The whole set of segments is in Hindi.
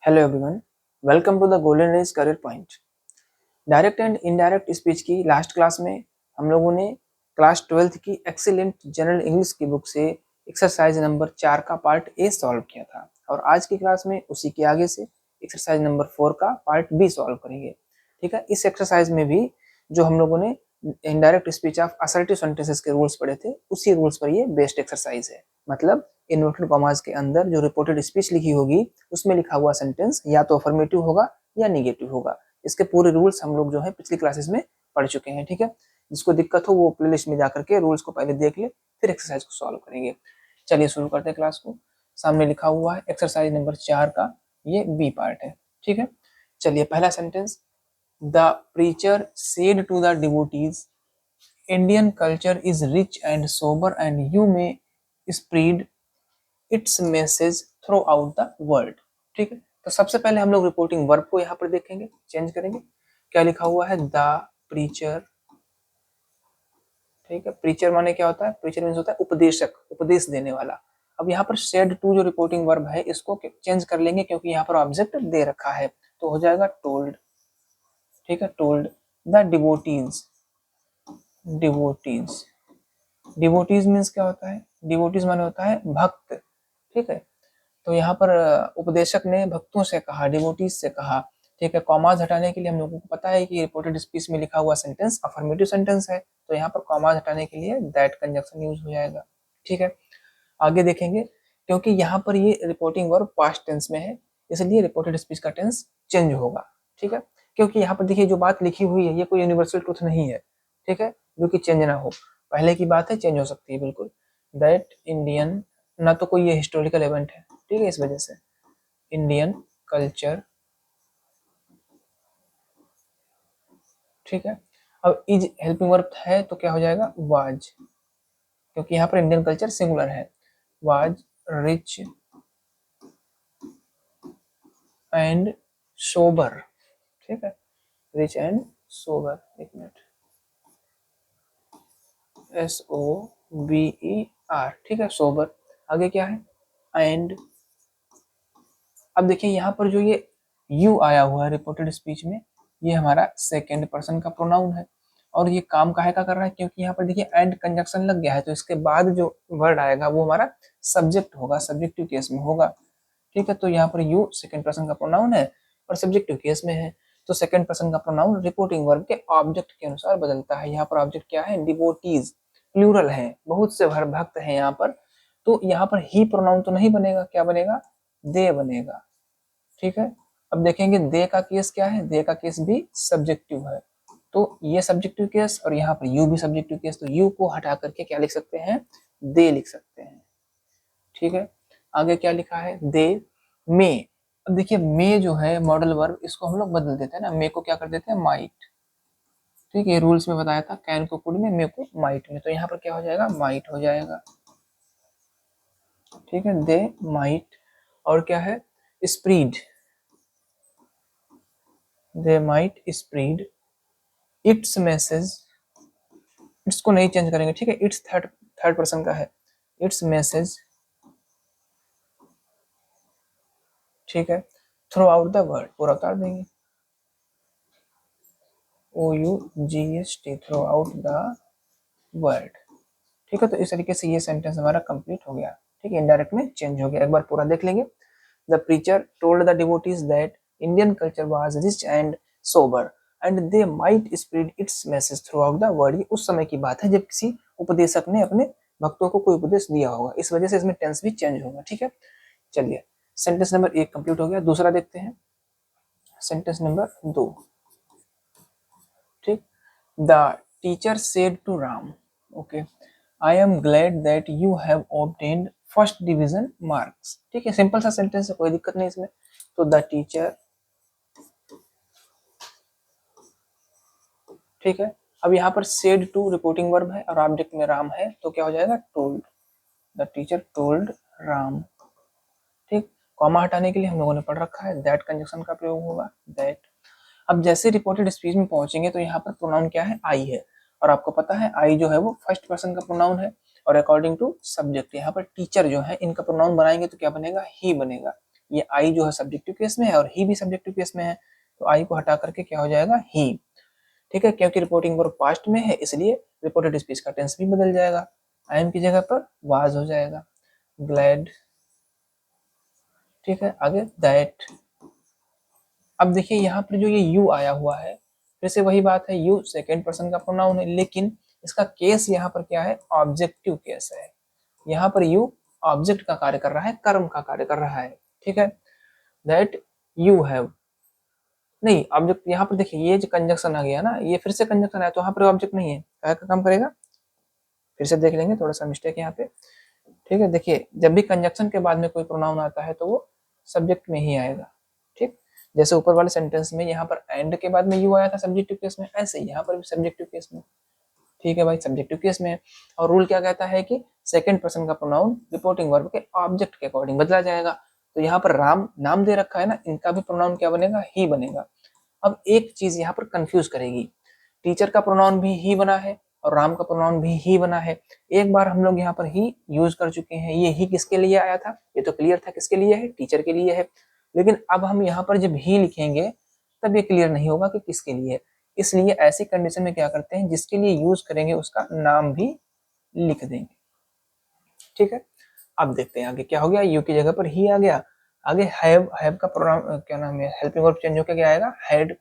Hello everyone, welcome to the Golden Rays Career Point. Direct and indirect speech की लास्ट क्लास में हम लोगों ने क्लास 12th की एक्सीलेंट जनरल इंग्लिश की बुक से एक्सरसाइज नंबर 4 का पार्ट ए सॉल्व किया था और आज की क्लास में उसी के आगे से एक्सरसाइज नंबर 4 का पार्ट बी सॉल्व करेंगे। ठीक है, इस एक्सरसाइज में भी जो हम लोगों ने indirect speech of assertive sentences के रूल्स पढ़े थे उसी रूल्स पर ये बेस्ड एक्सरसाइज है। मतलब इन्वर्टेड कॉमास के अंदर जो रिपोर्टेड स्पीच लिखी होगी उसमें लिखा हुआ सेंटेंस या तो अफर्मेटिव होगा या निगेटिव होगा। इसके पूरे रूल्स हम लोग जो है पिछली क्लासेस में पढ़ चुके हैं। ठीक है, जिसको दिक्कत हो वो प्लेलिस्ट में जाकर के रूल्स को पहले देख ले, फिर एक्सरसाइज को सॉल्व करेंगे। चलिए शुरू करते हैं क्लास को। सामने लिखा हुआ है एक्सरसाइज नंबर 4 का ये बी पार्ट है। ठीक है, चलिए पहला sentence, the preacher said to the devotees, Indian culture is rich and sober and you may spread its message throughout the world. ठीक है, तो सबसे पहले हम लोग रिपोर्टिंग वर्ब को यहाँ पर देखेंगे, चेंज करेंगे। क्या लिखा हुआ है? The preacher. ठीक है, प्रीचर माने क्या होता है? प्रीचर मीन्स होता है उपदेशक, उपदेश देने वाला। अब यहाँ पर शेड टू जो रिपोर्टिंग वर्ब है इसको चेंज कर लेंगे क्योंकि यहाँ पर ऑब्जेक्ट दे रखा है, तो हो जाएगा टोल्ड। ठीक है, told the devotees. Devotees, devotees means क्या होता है? डिवोटीज माने होता है भक्त। ठीक है, तो यहाँ पर उपदेशक ने भक्तों से कहा, डिवोटीज से कहा। ठीक है, कॉमाज हटाने के लिए हम लोगों को पता है कि रिपोर्टेड स्पीच में लिखा हुआ सेंटेंस अफर्मेटिव सेंटेंस है, तो यहाँ पर कॉमाज हटाने के लिए दैट कंजक्शन यूज हो जाएगा। ठीक है, आगे देखेंगे। क्योंकि यहाँ पर ये रिपोर्टिंग वर्ब पास्ट टेंस में है इसलिए रिपोर्टेड स्पीच का टेंस चेंज होगा। ठीक है, क्योंकि यहाँ पर देखिए जो बात लिखी हुई है ये कोई यूनिवर्सल ट्रूथ नहीं है। ठीक है, जो कि चेंज ना हो, पहले की बात है, चेंज हो सकती है बिल्कुल। दैट इंडियन, ना तो कोई ये हिस्टोरिकल इवेंट है, ठीक है, इस वजह से इंडियन कल्चर। ठीक है, अब इज हेल्पिंग वर्ब है तो क्या हो जाएगा? वाज, क्योंकि यहाँ पर इंडियन कल्चर सिंगुलर है। Was rich and sober. ठीक है, रिच एंड सोबर, एक मिनट, SOBER। ठीक है, सोबर। आगे क्या है? एंड। अब देखिए यहाँ पर जो ये यू आया हुआ है रिपोर्टेड स्पीच में, ये हमारा सेकेंड पर्सन का प्रोनाउन है और ये काम काहे का कर रहा है? क्योंकि यहाँ पर देखिए एंड कंजक्शन लग गया है, तो इसके बाद जो वर्ड आएगा वो हमारा सब्जेक्ट होगा, सब्जेक्टिव केस में होगा। ठीक है, तो यहाँ पर यू सेकेंड पर्सन का प्रोनाउन है और सब्जेक्टिव केस में है, तो सेकेंड पर्सन का प्रोनाउन रिपोर्टिंग वर्ब के ऑब्जेक्ट के अनुसार बदलता है। यहाँ पर ऑब्जेक्ट क्या है? डिवोटीज, प्लूरल है, बहुत से भक्त हैं यहाँ पर, तो यहाँ पर ही प्रोनाउन तो नहीं बनेगा, क्या बनेगा? दे बनेगा। ठीक है, अब देखेंगे दे का केस क्या है? दे का केस भी सब्जेक्टिव है, तो ये सब्जेक्टिव केस और यहाँ पर यू भी सब्जेक्टिव केस, तो यू को हटा करके क्या लिख सकते हैं? दे लिख सकते हैं। ठीक है, आगे क्या लिखा है? दे मे। अब देखिए मे जो है मॉडल वर्ब, इसको हम लोग बदल देते हैं ना, मे को क्या कर देते हैं? माइट। ठीक है, रूल्स में बताया था, कैन को कुड में, मे को माइट में, तो यहाँ पर क्या हो जाएगा? माइट हो जाएगा। ठीक है, दे माइट। और क्या है? Spread, they might spread it's message. It's को नहीं चेंज करेंगे, ठीक है, इट्स थर्ड थर्ड पर्सन का है, इट्स मैसेज। ठीक है, थ्रू आउट द वर्ल्ड पूरा उतार देंगे, OUGST, through out the world. ठीक है, तो इस तरीके से ये सेंटेंस हमारा कंप्लीट हो गया। ठीक है, इनडायरेक्ट में चेंज हो गया, एक बार पूरा देख लेंगे। The preacher told the devotees that Indian culture was rich and sober and they might spread its message throughout the world. ये उस समय की बात है जब किसी उपदेशक ने अपने भक्तों को कोई उपदेश दिया होगा, इस वजह से इसमें टेंस भी चेंज होगा। ठीक है, चलिए सेंटेंस नंबर 1 कंप्लीट हो गया, दूसरा देखते हैं, सेंटेंस नंबर 2। ठीक, the teacher said to Ram, okay, I am glad that you have obtained first division marks. ठीक है, सिंपल सा सेंटेंस है, कोई दिक्कत नहीं इसमें। तो द टीचर, ठीक है, अब यहाँ पर सेड टू रिपोर्टिंग वर्ब है और ऑब्जेक्ट में राम है, तो क्या हो जाएगा? Told, the teacher told Ram. ठीक, कॉमा हटाने के लिए हम लोगों ने पढ़ रखा है, दैट कंजक्शन का प्रयोग होगा, दैट। अब जैसे रिपोर्टेड स्पीच में पहुंचेंगे तो यहाँ पर प्रोनाउन क्या है? आई है, और आपको पता है आई जो है वो फर्स्ट पर्सन का प्रोनाउन है और अकॉर्डिंग टू सब्जेक्ट यहाँ पर टीचर जो है इनका प्रोनाउन बनाएंगे तो क्या बनेगा? ही बनेगा। ये आई जो है सब्जेक्टिव केस में है और ही भी सब्जेक्टिव केस में है, तो आई को हटा करके क्या हो जाएगा, ही। ठीक है, क्योंकि रिपोर्टिंग वर्ब पास्ट में है इसलिए रिपोर्टेड स्पीच का टेंस भी बदल जाएगा, आई एम की जगह पर वाज हो जाएगा, ग्लैड। ठीक है, आगे दैट। अब देखिए यहाँ पर जो ये यू आया हुआ है, फिर से वही बात है, यू सेकेंड पर्सन का प्रोनाउन है, लेकिन इसका केस यहाँ पर क्या है, ऑब्जेक्टिव केस है। यहाँ पर यू ऑब्जेक्ट का कार्य कर रहा है, कर्म का कार्य कर रहा है। ठीक है, दैट यू हैव, नहीं ऑब्जेक्ट यहाँ पर देखिए ये जो कंजक्शन आ गया ना, ये फिर से कंजक्शन आया, तो यहाँ पर ऑब्जेक्ट नहीं है, क्या का काम करेगा, फिर से देख लेंगे, थोड़ा सा मिस्टेक यहाँ पे। ठीक है, देखिए जब भी कंजक्शन के बाद में कोई प्रोनाउन आता है तो वो सब्जेक्ट में ही आएगा। ठीक, जैसे ऊपर वाले सेंटेंस में यहाँ पर एंड के बाद में यू आया था सब्जेक्टिव केस में, ऐसे ही यहाँ पर भी सब्जेक्टिव केस में। ठीक है भाई, सब्जेक्टिव केस में। और रूल क्या कहता है कि सेकंड पर्सन का प्रोनाउन रिपोर्टिंग वर्ब के ऑब्जेक्ट के अकॉर्डिंग बदला जाएगा। तो यहाँ पर राम नाम दे रखा है ना, इनका भी प्रोनाउन क्या बनेगा, ही बनेगा। अब एक चीज यहाँ पर कंफ्यूज करेगी, टीचर का प्रोनाउन भी ही बना है और राम का प्रोनाउन भी ही बना है। एक बार हम लोग यहाँ पर ही यूज कर चुके हैं, ये ही किसके लिए आया था, ये तो क्लियर था किसके लिए है, टीचर के लिए है। लेकिन अब हम यहाँ पर जब ही लिखेंगे तब ये क्लियर नहीं होगा कि किसके लिए। इसलिए ऐसी कंडीशन में क्या करते हैं, जिसके लिए यूज करेंगे उसका नाम भी लिख देंगे। ठीक है, अब देखते हैं आगे क्या हो गया, यू की जगह पर ही आ गया। आगे हैव का प्रोनाउन क्या नाम है, हेल्पिंग वर्ब चेंज होकर क्या आएगा, had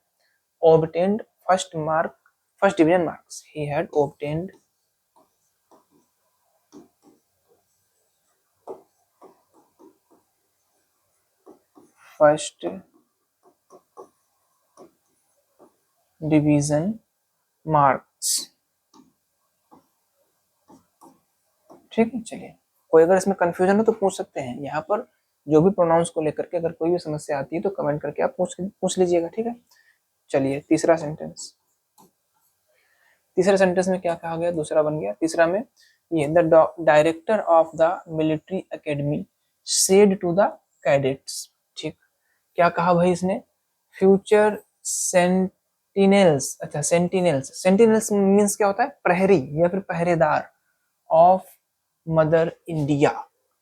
obtained first division marks, he had obtained first division marks। ठीक है, चलिए कोई अगर इसमें कंफ्यूजन हो तो पूछ सकते हैं, यहाँ पर जो भी प्रोनाउंस को लेकर के अगर कोई भी समस्या आती है तो कमेंट करके आप पूछ लीजिएगा। ठीक है, चलिए तीसरा सेंटेंस, तीसरे सेंटेंस में क्या कहा गया, दूसरा बन गया, तीसरा में ये the director of the military academy said to the cadets. ठीक, क्या कहा भाई इसने, फ्यूचर सेंटिनल्स, अच्छा सेंटिनल्स, सेंटिनल्स मींस क्या होता है, प्रहरी या फिर पहरेदार ऑफ मदर इंडिया।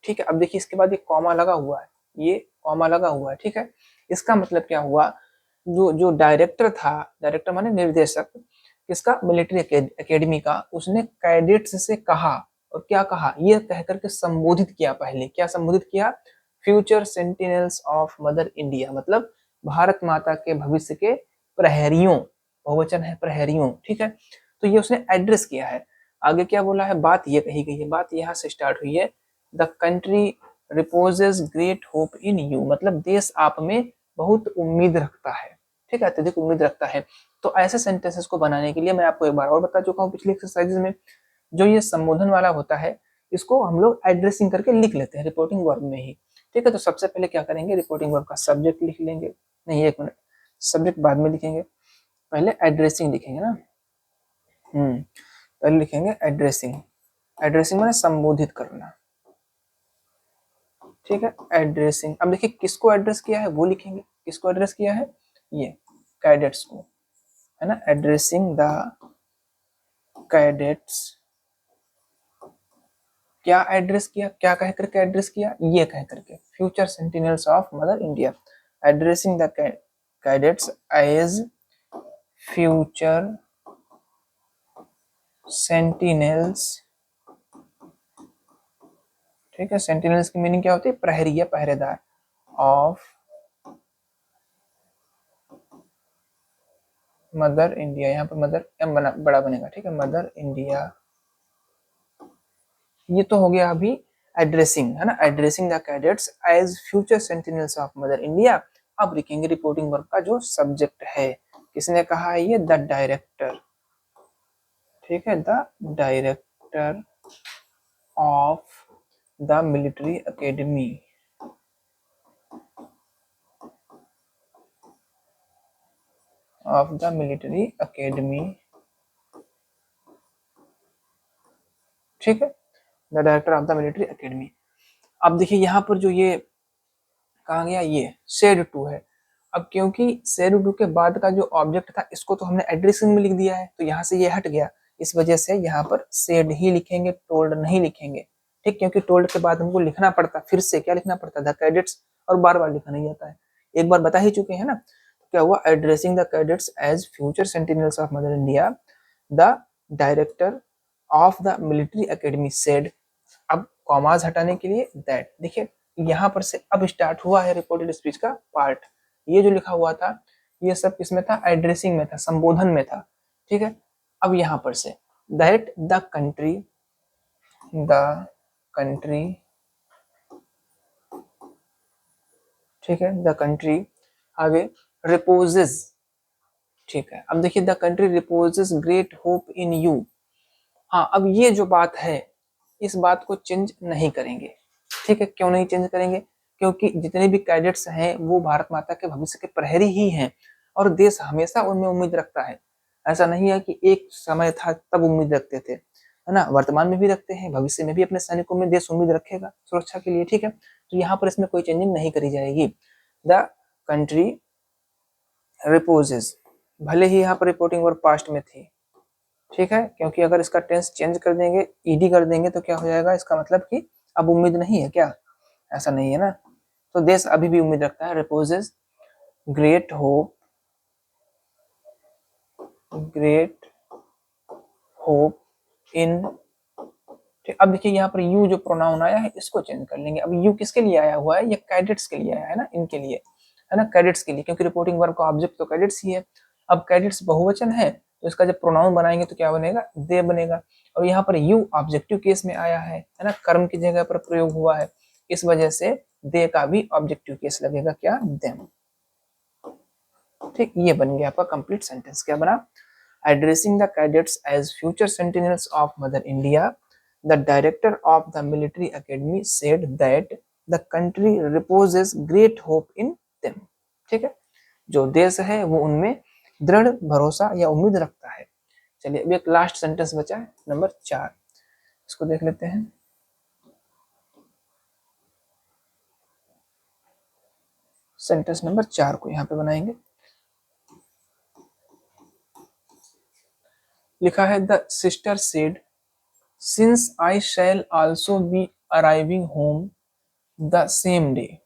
ठीक है, अब देखिए इसके बाद ये कॉमा लगा हुआ है, ये कॉमा लगा हुआ है। ठीक है, इसका मतलब क्या हुआ, जो जो डायरेक्टर था, डायरेक्टर माने निर्देशक, किसका, मिलिट्री एकेडमी का, उसने कैडेट्स से कहा, और क्या कहा, ये कह करके संबोधित किया, पहले क्या संबोधित किया, future sentinels of mother India, मतलब भारत माता के भविष्य के प्रहरियों, बहुवचन है प्रहरियों। ठीक है, तो ये उसने एड्रेस किया है। आगे क्या बोला है, बात ये कही गई है, बात यहाँ से स्टार्ट हुई है, the country reposes great hope in you, मतलब देश आप में बहुत उम्मीद रखता है। ठीक है, अत्यधिक उम्मीद रखता है। तो ऐसे सेंटेंसेस को बनाने के लिए मैं आपको एक बार और बता चुका हूँ पिछली एक्सरसाइजेज में, जो ये संबोधन वाला होता है इसको हम लोग एड्रेसिंग करके लिख लेते हैं रिपोर्टिंग वर्ब में ही। ठीक है, तो सबसे पहले क्या करेंगे, रिपोर्टिंग वर्ब का सब्जेक्ट लिख लेंगे, नहीं एक मिनट, सब्जेक्ट बाद में लिखेंगे, पहले एड्रेसिंग लिखेंगे ना, पहले लिखेंगे एड्रेसिंग, एड्रेसिंग माने संबोधित करना। ठीक है, एड्रेसिंग, अब देखिए किसको एड्रेस किया है वो लिखेंगे, किसको एड्रेस किया है, ये कैडेट्स को, है ना, एड्रेसिंग द कैडेट्स, क्या एड्रेस किया, क्या कह करके एड्रेस किया, ये कह करके, future sentinels of mother India, addressing the cadets as future sentinels. ठीक है, सेंटिनल्स की मीनिंग क्या होती है, प्रहरी या पहरेदार, ऑफ मदर इंडिया, यहाँ पर मदर एम बड़ा बनेगा। ठीक है, मदर इंडिया, ये तो हो गया अभी एड्रेसिंग, है ना, addressing the cadets as future sentinels of mother India. अब लिखेंगे रिपोर्टिंग वर्ब का जो सब्जेक्ट है, किसने कहा है ये, द डायरेक्टर। ठीक है, the director of the military academy, of the military academy. ठीक है, the director of the military academy. अब देखिए यहाँ पर जो ये कहा गया, ये सेड टू है। अब क्योंकि सेड टू के बाद का जो ऑब्जेक्ट था इसको तो हमने एड्रेसिंग में लिख दिया है, तो यहाँ से ये हट गया, इस वजह से यहाँ पर सेड ही लिखेंगे, टोल्ड नहीं लिखेंगे। ठीक, क्योंकि टोल्ड के बाद हमको लिखना पड़ता, फिर से क्या लिखना पड़ता, द कैडेट्स और बार बार लिखा नहीं जाता है, एक बार बता ही चुके हैं ना। तो क्या हुआ, addressing the cadets as future sentinels of mother India, the director of the military academy said. अब कॉमाज हटाने के लिए दैट, देखिए यहाँ पर से अब स्टार्ट हुआ है रिपोर्टेड स्पीच का पार्ट। ये जो लिखा हुआ था ये सब किसमें था, एड्रेसिंग में था, संबोधन में था, ठीक है। अब यहाँ पर से दैट द कंट्री, ठीक है, द कंट्री, आगे रिपोजेस, ठीक है। अब देखिए the country reposes great hope in you. हाँ, अब ये जो बात है इस बात को चेंज नहीं करेंगे, ठीक है। क्यों नहीं चेंज करेंगे, क्योंकि जितने भी कैडेट्स हैं वो भारत माता के भविष्य के प्रहरी ही हैं और देश हमेशा उनमें उम्मीद रखता है। ऐसा नहीं है कि एक समय था तब उम्मीद रखते थे, है ना, वर्तमान में भी रखते हैं, भविष्य में भी अपने सैनिकों में देश उम्मीद रखेगा सुरक्षा के लिए, ठीक है। तो यहाँ पर इसमें कोई चेंजिंग नहीं करी जाएगी। द कंट्री रिपोजेस, भले ही यहाँ पर रिपोर्टिंग वर्ब पास्ट में थी, ठीक है, क्योंकि अगर इसका टेंस चेंज कर देंगे, ईडी कर देंगे तो क्या हो जाएगा, इसका मतलब कि अब उम्मीद नहीं है क्या, ऐसा नहीं है ना। तो देश अभी भी उम्मीद रखता है, repossess great hope, great hope इन, ठीक। अब देखिए यहाँ पर यू जो प्रोनाउन आया है इसको चेंज कर लेंगे। अब यू किसके लिए आया हुआ है, ये कैडेट्स के लिए आया है ना, इनके लिए, है ना, कैडेट्स के लिए, क्योंकि रिपोर्टिंग वर्ब का ऑब्जेक्ट तो कैडेट्स ही है। अब कैडेट्स बहुवचन है तो इसका जब प्रोनाउन बनाएंगे तो क्या बनेगा, दे बनेगा। और यहाँ पर यू ऑब्जेक्टिव केस में आया है ना, कर्म की जगह पर प्रयोग हुआ है, इस वजह से दे का भी ऑब्जेक्टिव केस लगेगा, क्या, देम, ठीक। ये बन गया आपका कंप्लीट सेंटेंस। क्या बना, addressing the cadets as future sentinels of mother India, the director of the military academy said that the country reposes great hope in them, ठीक है। जो देश है वो उनमें दृढ़ भरोसा या उम्मीद रखता है। चलिए अब एक लास्ट सेंटेंस बचा है नंबर 4, इसको देख लेते हैं। सेंटेंस नंबर 4 को यहाँ पे बनाएंगे। लिखा है the sister said, since I shall also be arriving home the same day,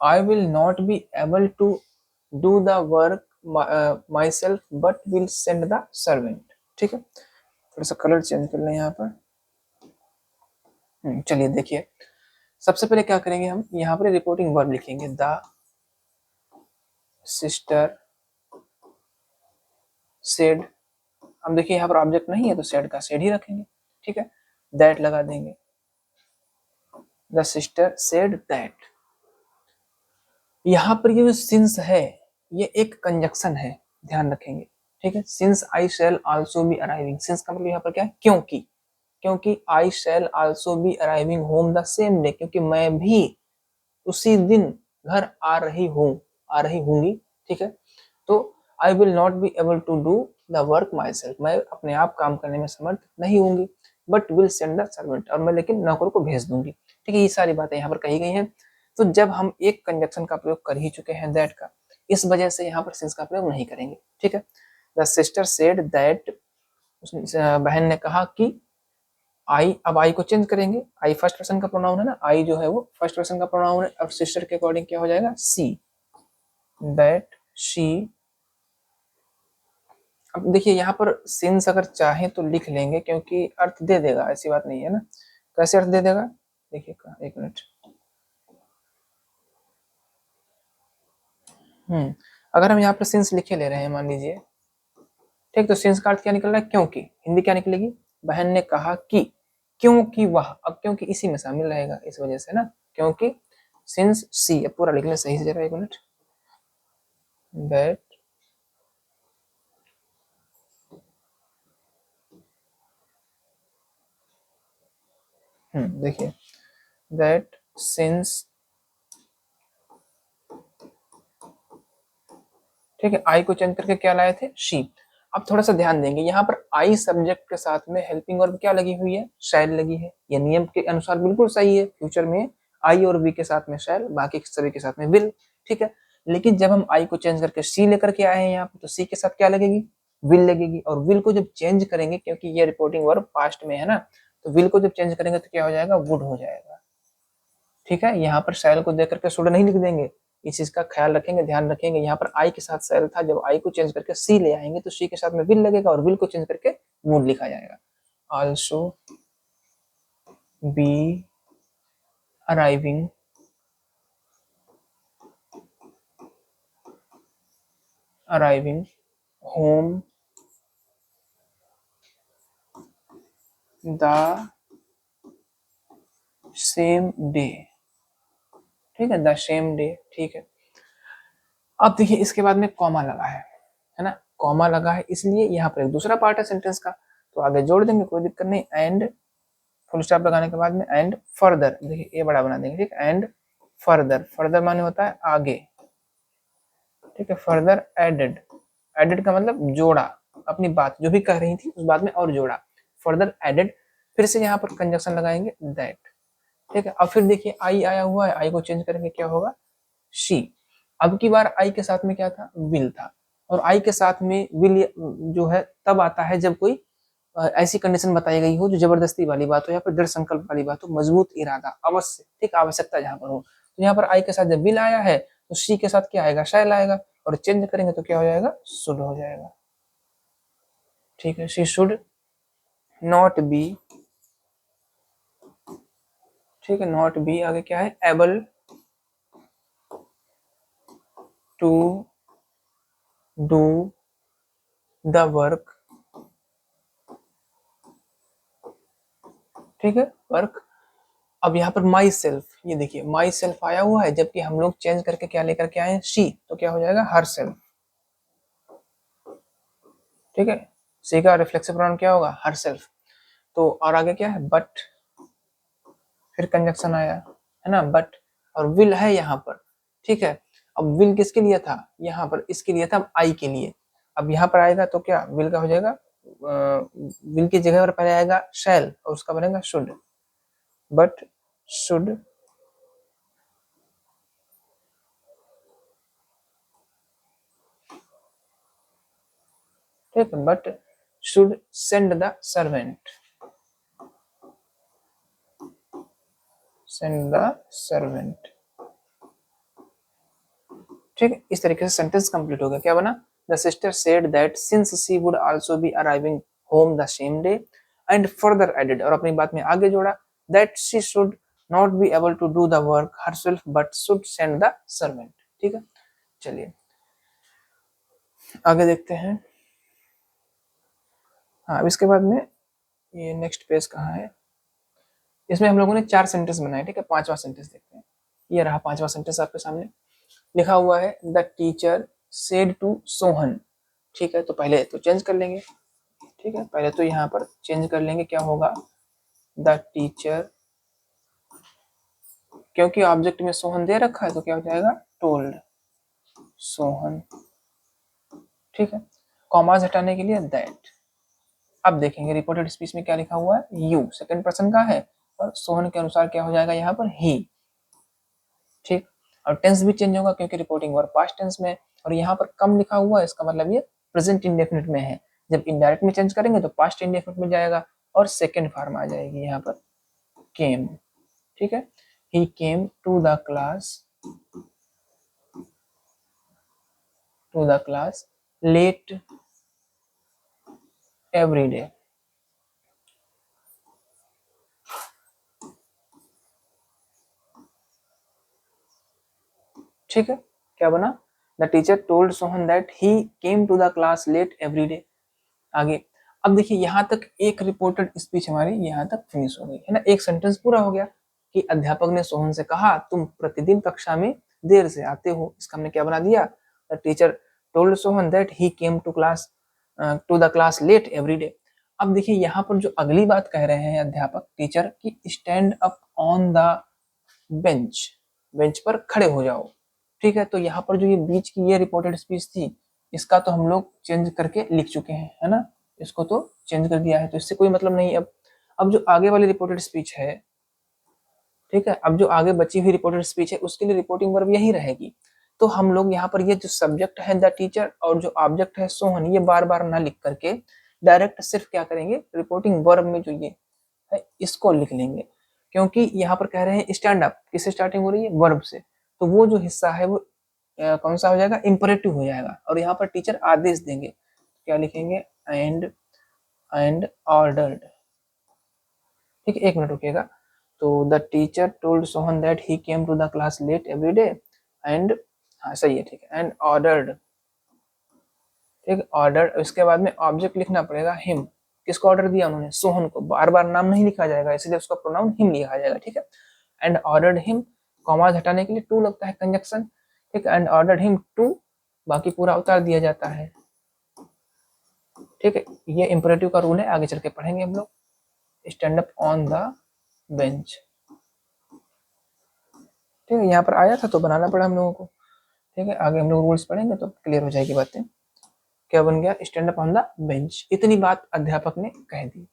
I will not be able to do the work myself but will send the servant, ठीक है। थोड़ा सा कलर चेंज कर लें यहाँ पर। चलिए देखिए, सबसे पहले क्या करेंगे हम, यहाँ पर रिपोर्टिंग वर्ब लिखेंगे, द सिस्टर सेड। अब देखिए यहाँ पर ऑब्जेक्ट नहीं है तो सेड का सेड ही रखेंगे, ठीक है। दैट लगा देंगे, द सिस्टर सेड दैट। यहाँ पर ये जो सिंस है ये एक कंजक्शन है, ध्यान रखेंगे, ठीक है। Since I shall also be arriving, since का मतलब यहाँ पर क्या है, क्योंकि, क्योंकि I shall also be arriving home the same day, क्योंकि मैं भी उसी दिन घर आ रही हूंगी, ठीक है। तो I will not be able to do the work myself, मैं अपने आप काम करने में समर्थ नहीं होंगी, but will send the servant, और मैं लेकिन नौकर को भेज दूंगी, ठीक है। ये सारी बातें यहाँ पर कही गई हैं। तो जब हम एक कंजक्शन का प्रयोग कर ही चुके हैं दैट का, इस वजह से यहाँ पर सिंस का प्रयोग नहीं करेंगे, ठीक है। द सिस्टर सेड दैट, बहन ने कहा कि, आई, अब आई को चेंज करेंगे, आई फर्स्ट पर्सन का प्रोनाउन है ना, आई जो है वो फर्स्ट पर्सन का प्रोनाउन है, और सिस्टर के अकॉर्डिंग क्या हो जाएगा, सी, दैट शी। अब देखिए यहाँ पर सिंस अगर चाहे तो लिख लेंगे क्योंकि अर्थ दे देगा, ऐसी बात नहीं है ना। कैसे अर्थ दे देगा, देखिए एक मिनट, अगर हम यहाँ पर सिंस लिखे ले रहे हैं मान लीजिए, ठीक, तो सिंस का अर्थ क्या निकल रहा है, क्योंकि, हिंदी क्या निकलेगी, बहन ने कहा कि, क्योंकि वह, अब क्योंकि इसी में शामिल रहेगा इस वजह से ना, क्योंकि सिंस सी, अब पूरा लिख लें सही से जरा, एक मिनट, दैट देखिए, दैट सिंस, ठीक है, आई को चेंज करके क्या लाए थे, शी। अब थोड़ा सा ध्यान देंगे, यहाँ पर आई सब्जेक्ट के साथ में हेल्पिंग वर्ब क्या लगी हुई है, शैल लगी है, ये नियम के अनुसार बिल्कुल सही है। फ्यूचर में आई और वी के साथ में शैल, बाकी सभी के साथ में विल, ठीक है। लेकिन जब हम आई को चेंज करके सी लेकर के आए हैं यहाँ पे, तो सी के साथ क्या लगेगी, विल लगेगी, और विल को जब चेंज करेंगे, क्योंकि ये रिपोर्टिंग वर्ब पास्ट में है ना, तो विल को जब चेंज करेंगे तो क्या हो जाएगा, वुड हो जाएगा, ठीक है, यहाँ पर शैल को देख करके शुड नहीं लिख देंगे, इस चीज का ख्याल रखेंगे, ध्यान रखेंगे। यहाँ पर आई के साथ शैल था, जब आई को चेंज करके सी ले आएंगे तो सी के साथ में विल लगेगा और विल को चेंज करके वुड लिखा जाएगा। Also be arriving home the same day. ठीक है, द सेम डे। ठीक है, अब देखिए इसके बाद में कॉमा लगा है ना, कॉमा लगा है इसलिए यहाँ पर एक दूसरा पार्ट है सेंटेंस का, तो आगे जोड़ देंगे, कोई दिक्कत नहीं। एंड फुल स्टॉप लगाने के बाद में एंड फर्दर, देखिए ए बड़ा बना देंगे। ठीक, एंड फर्दर, फर्दर माने होता है आगे। ठीक है, फर्दर एडेड, एडेड का मतलब जोड़ा, अपनी बात जो भी कह रही थी उस बात में और जोड़ा, फर्दर एडेड। फिर से यहाँ पर कंजक्शन लगाएंगे दैट। ठीक है, अब फिर देखिए आई आया हुआ है, आई को चेंज करेंगे, क्या होगा शी। अब की बार आई के साथ में क्या था, विल था, और आई के साथ में विल जो है तब आता है जब कोई ऐसी कंडीशन बताई गई हो जो जबरदस्ती वाली बात हो या फिर दृढ़ संकल्प वाली बात हो, मजबूत इरादा, अवश्य, ठीक, आवश्यकता जहां पर हो। तो यहाँ पर आई के साथ जब विल आया है तो शी के साथ क्या आएगा, शैल आएगा, और चेंज करेंगे तो क्या हो जाएगा, शुड हो जाएगा। ठीक है, शी शुड नॉट बी, ठीक है, नॉट बी आगे क्या है, able to do the work. ठीक है, वर्क। अब यहाँ पर माई सेल्फ, ये देखिए माई सेल्फ आया हुआ है, जबकि हम लोग चेंज करके क्या लेकर के आए, शी, तो क्या हो जाएगा, हर सेल्फ। ठीक है, सी का रिफ्लेक्सिव प्रोनाउन क्या होगा, हर सेल्फ। तो और आगे क्या है, बट, फिर कंजक्शन आया है ना, बट, और विल है यहाँ पर। ठीक है, अब विल किसके लिए था, यहाँ पर इसके लिए था, आई के लिए। अब यहाँ पर आएगा तो क्या विल का हो जाएगा, विल की जगह पर पहले आएगा शैल और उसका बनेगा शुड, बट शुड ठीक है, but should send the servant, send the servant. ठीक है, इस तरीके से सेंटेंस कंप्लीट हो गया। क्या बना, the sister said that since she would also be arriving home the same day, and further added, और अपनी बात में आगे जोड़ा, that she should not be able to do the work herself but should send the servant. ठीक है, चलिए आगे देखते हैं। हाँ, अब इसके बाद में ये नेक्स्ट पेज कहाँ है, इसमें हम लोगों ने 4 सेंटेंस बनाए। ठीक है, 5वां सेंटेंस देखते हैं। ये रहा 5वां सेंटेंस आपके सामने लिखा हुआ है, the teacher said to Sohan. ठीक है, तो पहले तो चेंज कर लेंगे। ठीक है, पहले तो यहाँ पर चेंज कर लेंगे, क्या होगा, द टीचर, क्योंकि ऑब्जेक्ट में सोहन दे रखा है तो क्या हो जाएगा, टोल्ड सोहन। ठीक है, कॉमाज हटाने के लिए दैट। अब देखेंगे रिपोर्टेड स्पीच में क्या लिखा हुआ है, यू सेकंड पर्सन का है और सोहन के अनुसार क्या हो जाएगा यहाँ पर, ही। ठीक, और टेंस भी चेंज होगा क्योंकि रिपोर्टिंग वर्ब पास्ट टेंस में, और यहाँ पर कम लिखा हुआ है, इसका मतलब ये प्रेजेंट इंडेफिनिट में है। जब इनडायरेक्ट में चेंज करेंगे तो पास्ट इंडेफिनिट में जाएगा और सेकंड फॉर्म आ जाएगी यहाँ पर, केम। ठीक है, he came to the class late every day. ठीक है, क्या बना, the teacher told Sohan that he came to the class late every day. आगे, अब देखिए यहाँ तक एक रिपोर्टेड स्पीच हमारी यहाँ तक फिनिश हो गई है ना, एक सेंटेंस पूरा हो गया कि अध्यापक ने सोहन से कहा तुम प्रतिदिन कक्षा में देर से आते हो। इसका हमने क्या बना दिया, the teacher told Sohan that he came to the class late every day. अब देखिए यहाँ पर जो अगली बात कह रहे हैं अध्यापक टीचर की, stand up on the bench, bench पर खड़े हो जाओ। ठीक है, तो यहाँ पर जो ये बीच की ये रिपोर्टेड स्पीच थी, इसका तो हम लोग चेंज करके लिख चुके हैं, है ना, इसको तो चेंज कर दिया है, तो इससे कोई मतलब नहीं। अब जो आगे वाली रिपोर्टेड स्पीच है, ठीक है, अब जो आगे बची हुई रिपोर्टेड स्पीच है उसके लिए रिपोर्टिंग वर्ब यही रहेगी। तो हम लोग यहाँ पर ये जो सब्जेक्ट है द टीचर और जो ऑब्जेक्ट है सोहन, ये बार बार ना लिख करके डायरेक्ट सिर्फ क्या करेंगे, रिपोर्टिंग वर्ब में जो ये है इसको लिख लेंगे। क्योंकि यहाँ पर कह रहे हैं स्टैंड अप, किससे स्टार्टिंग हो रही है, वर्ब से, तो वो जो हिस्सा है वो कौन सा हो जाएगा, इंपरेटिव हो जाएगा। और यहाँ पर टीचर आदेश देंगे, क्या लिखेंगे, एंड ऑर्डर्ड। ठीक है, एक मिनट रुकिएगा। तो the teacher told Sohan that he came to the class late every day and, हाँ सही है, ठीक है, एंड ऑर्डर्ड। ठीक, ऑर्डर, इसके बाद में ऑब्जेक्ट लिखना पड़ेगा हिम। किसको ऑर्डर दिया उन्होंने, सोहन को। बार बार नाम नहीं लिखा जाएगा, इसलिए उसका प्रोनाउन हिम लिखा जाएगा। ठीक है, एंड ऑर्डर्ड हिम, कॉमाज हटाने के लिए टू लगता है, कंजक्शन। ठीक है, एंड ऑर्डर्ड हिम टू, बाकी पूरा उतार दिया जाता है। ठीक है, ये इंपरेटिव का रूल है, आगे चल के पढ़ेंगे हम लोग। Stand up on the bench. ठीक है, यहाँ पर आया था तो बनाना पड़ा हम लोगों को। ठीक है, आगे हम लोग रूल्स पढ़ेंगे तो क्लियर हो जाएगी बातें। क्या बन गया, stand up on the bench. इतनी बात अध्यापक ने कह दी।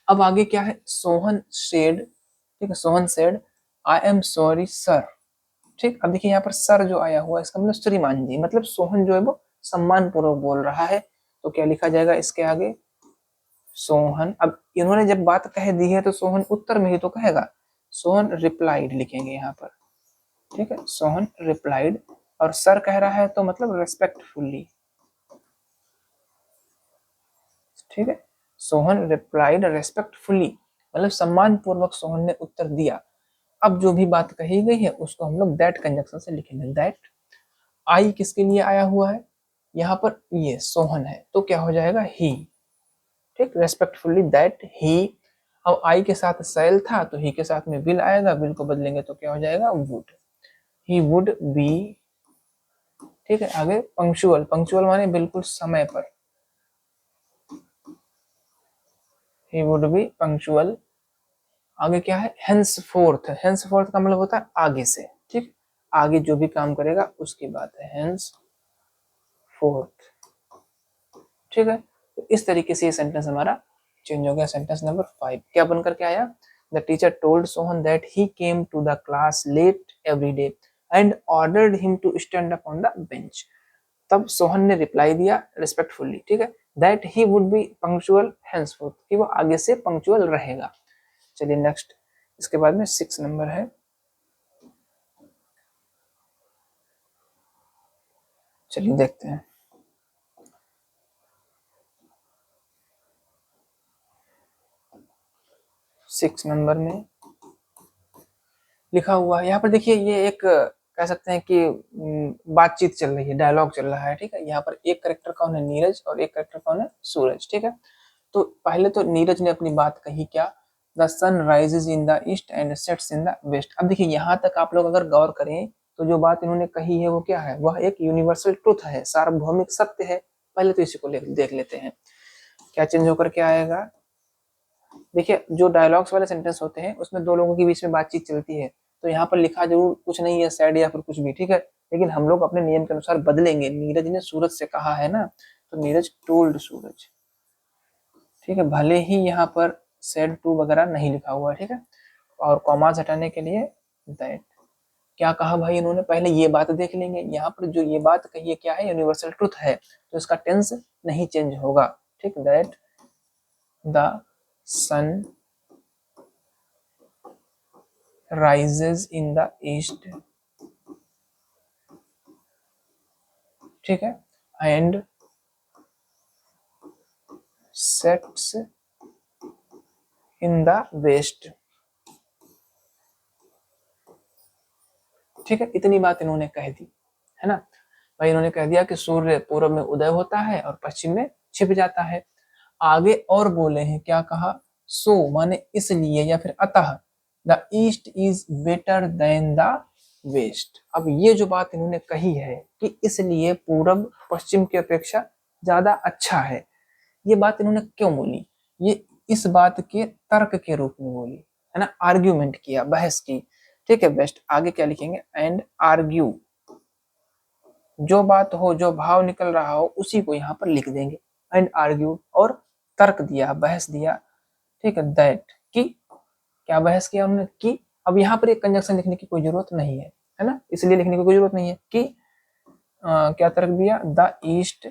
अब आगे क्या है, सोहन सेड। ठीक है, Sohan said I am sorry sir. ठीक, अब देखिए यहाँ पर सर जो आया हुआ है, इसका मतलब श्रीमान जी, मतलब सोहन जो है वो सम्मान पूर्वक बोल रहा है। तो क्या लिखा जाएगा इसके आगे, सोहन। अब इन्होंने जब बात कह दी है तो सोहन उत्तर में ही तो कहेगा, सोहन रिप्लाइड लिखेंगे यहाँ पर। ठीक है, सोहन रिप्लाइड, और सर कह रहा है तो मतलब रेस्पेक्टफुली। ठीक है, सोहन रिप्लाइड रेस्पेक्टफुली, मतलब सम्मान पूर्वक सोहन ने उत्तर दिया। अब जो भी बात कही गई है उसको हम लोग दैट कंजक्शन से लिखेंगे। दैट, आई किसके लिए आया हुआ है, यहाँ पर ये सोहन है, तो क्या हो जाएगा, ही। ठीक, रेस्पेक्टफुली दैट ही। अब आई के साथ सैल था तो ही के साथ में विल आएगा, विल को बदलेंगे तो क्या हो जाएगा, वुड। He would B. ठीक है, आगे पंक्चुअल, पंक्चुअल माने बिल्कुल समय पर, ही वुड बी पंक्चुअल। आगे क्या है, हेंसफोर्थ। हेंसफोर्थ का मतलब होता है आगे से। ठीक, आगे जो भी काम करेगा उसकी बात है, हेंस फोर्थ। ठीक है, तो इस तरीके से ये सेंटेंस हमारा चेंज हो गया। सेंटेंस नंबर 5 क्या बनकर के आया, the teacher told Sohan that he came to the class late every day and ordered him to stand up on the bench. तब सोहन ने रिप्लाई दिया रिस्पेक्टफुली, ठीक है, that he would be punctual henceforth, कि वो आगे से पंक्चुअल रहेगा। चलिए नेक्स्ट, इसके बाद में 6 नंबर है। चलिए देखते हैं। 6 नंबर में लिखा हुआ है, यहाँ पर देखिए, ये एक कह सकते हैं कि बातचीत चल रही है, डायलॉग चल रहा है। ठीक है, यहाँ पर एक करेक्टर कौन है, नीरज, और एक करेक्टर कौन है, सूरज। ठीक है, तो पहले तो नीरज ने अपनी बात कही, क्या, the sun rises in the east and sets in the west. अब देखिए यहाँ तक आप लोग अगर गौर करें तो जो बात इन्होंने कही है वो क्या है, वह एक यूनिवर्सल ट्रुथ है, सार्वभौमिक सत्य है। पहले तो इसी को देख लेते हैं, क्या चेंज होकर के आएगा। देखिए, जो डायलॉग्स वाले सेंटेंस होते हैं उसमें दो लोगों के बीच में बातचीत चलती है, तो यहाँ पर लिखा जरूर कुछ नहीं है, सैड या फिर कुछ भी। ठीक है, लेकिन हम लोग अपने नियम के अनुसार बदलेंगे। नीरज ने सूरज से कहा है ना, तो नीरज टोल्ड सूरज। ठीक है, भले ही यहाँ पर सेड टू वगैरह नहीं लिखा हुआ है। ठीक है, और कॉमास हटाने के लिए दैट। क्या कहा भाई इन्होंने, पहले ये बात देख लेंगे। यहाँ पर जो ये बात कही है क्या है, यूनिवर्सल ट्रुथ है, तो इसका टेंस नहीं चेंज होगा। ठीक, that the sun rises in the east, ठीक है, and sets in the west। ठीक है, इतनी बात इन्होंने कह दी है ना भाई। इन्होंने कह दिया कि सूर्य पूर्व में उदय होता है और पश्चिम में छिप जाता है। आगे और बोले हैं, क्या कहा, सो माने इसलिए या फिर अतः, the east is better than the west. अब ये जो बात इन्होंने कही है कि इसलिए पूरब पश्चिम की अपेक्षा ज्यादा अच्छा है, ये बात इन्होंने क्यों बोली, ये इस बात के तर्क के रूप में बोली है ना, आर्ग्यूमेंट किया, बहस की। ठीक है, बेस्ट। आगे क्या लिखेंगे, एंड आर्ग्यू, जो बात हो, जो भाव निकल रहा हो उसी को यहाँ पर लिख देंगे, एंड आर्ग्यू, और तर्क दिया, बहस दिया। ठीक है, दैट, की, क्या बहस किया उन्होंने, की। अब यहाँ पर एक कंजक्शन लिखने की कोई जरूरत नहीं है ना, इसलिए लिखने की कोई जरूरत नहीं है कि क्या तर्क दिया, the east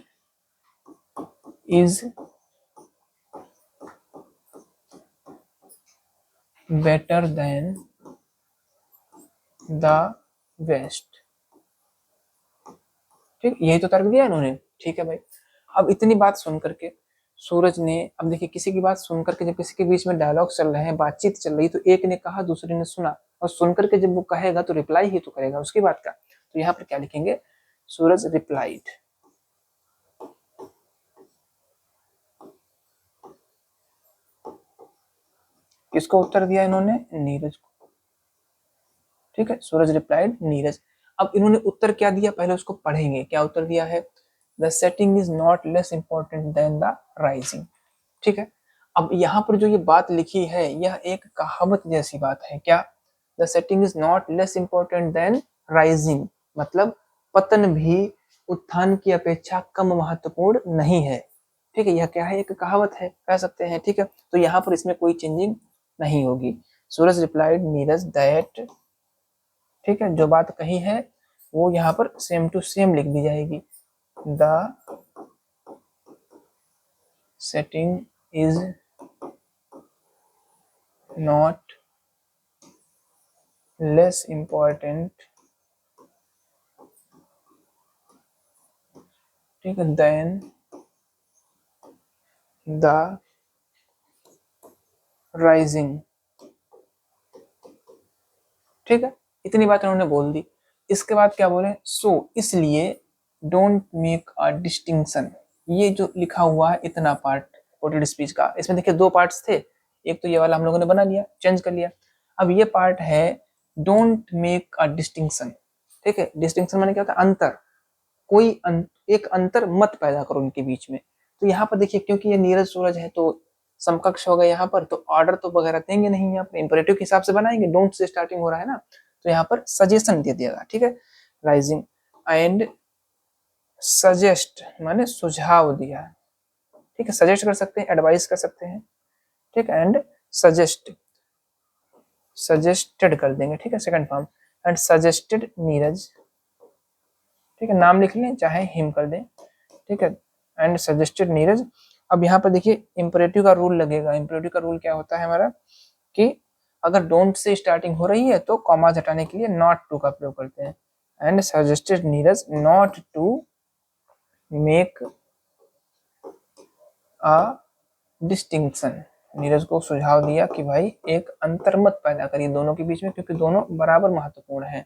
is better than the west. ठीक, यही तो तर्क दिया इन्होंने। ठीक है भाई, अब इतनी बात सुन करके सूरज ने, अब देखिए किसी की बात सुन करके, जब किसी के बीच में डायलॉग चल रहे हैं, बातचीत चल रही, तो एक ने कहा दूसरे ने सुना, और सुन करके जब वो कहेगा तो रिप्लाई ही तो करेगा उसकी बात का। तो यहाँ पर क्या लिखेंगे, सूरज रिप्लाइड। किसको उत्तर दिया इन्होंने, नीरज को। ठीक है, सूरज रिप्लाइड नीरज। अब इन्होंने उत्तर क्या दिया पहले उसको पढ़ेंगे, क्या उत्तर दिया है, the setting is not less important than the rising. ठीक है, अब यहाँ पर जो ये बात लिखी है यह एक कहावत जैसी बात है। क्या, the setting is not less important than rising, मतलब पतन भी उत्थान की अपेक्षा कम महत्वपूर्ण नहीं है। ठीक है, यह क्या है, एक कहावत है, कह सकते हैं। ठीक है, तो यहाँ पर इसमें कोई चेंजिंग नहीं होगी। सूरज रिप्लाइड नीरज दैट, ठीक है, जो बात कही है वो यहाँ पर सेम टू सेम लिख दी जाएगी। The setting is not less important, ठीक है, देन द राइजिंग। ठीक है, इतनी बात उन्होंने बोल दी। इसके बाद क्या बोले, सो इसलिए डोंट मेक अ डिस्टिंक्शन। ये जो लिखा हुआ है इतना पार्ट कोटेड स्पीच का, इसमें देखिए दो पार्ट्स थे, एक तो ये वाला हम लोगों ने बना लिया, चेंज कर लिया। अब ये पार्ट है डोंट मेक अ डिस्टिंक्शन। ठीक है, डिस्टिंक्शन माने क्या होता है, अंतर, कोई एक अंतर मत पैदा करो उनके बीच में। तो यहाँ पर देखिए क्योंकि ये नीरज सूरज है तो समकक्ष हो गए यहाँ पर, तो ऑर्डर तो वगैरह देंगे नहीं, यहाँ पर इंपरेटिव के हिसाब से बनाएंगे, डोंट से स्टार्टिंग हो रहा है ना, तो यहाँ पर सजेशन दे दिएगा। ठीक है, राइजिंग एंड सजेस्ट माने सुझाव दिया। ठीक है, सजेस्ट कर सकते हैं, एडवाइस कर सकते हैं। ठीक है, एंड सजेस्ट, सजेस्टेड कर देंगे। ठीक है, second form, and suggested Neeraj. ठीक है, नाम लिख लें चाहे हिम कर दें। ठीक है, एंड सजेस्टेड नीरज। अब यहाँ पर देखिए इंपरेटिव का रूल लगेगा। इंपरेटिव का रूल क्या होता है हमारा, कि अगर डोंट से स्टार्टिंग हो रही है तो कॉमा हटाने के लिए नॉट टू का प्रयोग करते हैं। And suggested Neeraj not to make a distinction. Neeraj को सुझाव दिया कि भाई एक अंतर मत पैदा करिए दोनों के बीच में, क्योंकि दोनों बराबर महत्वपूर्ण हैं।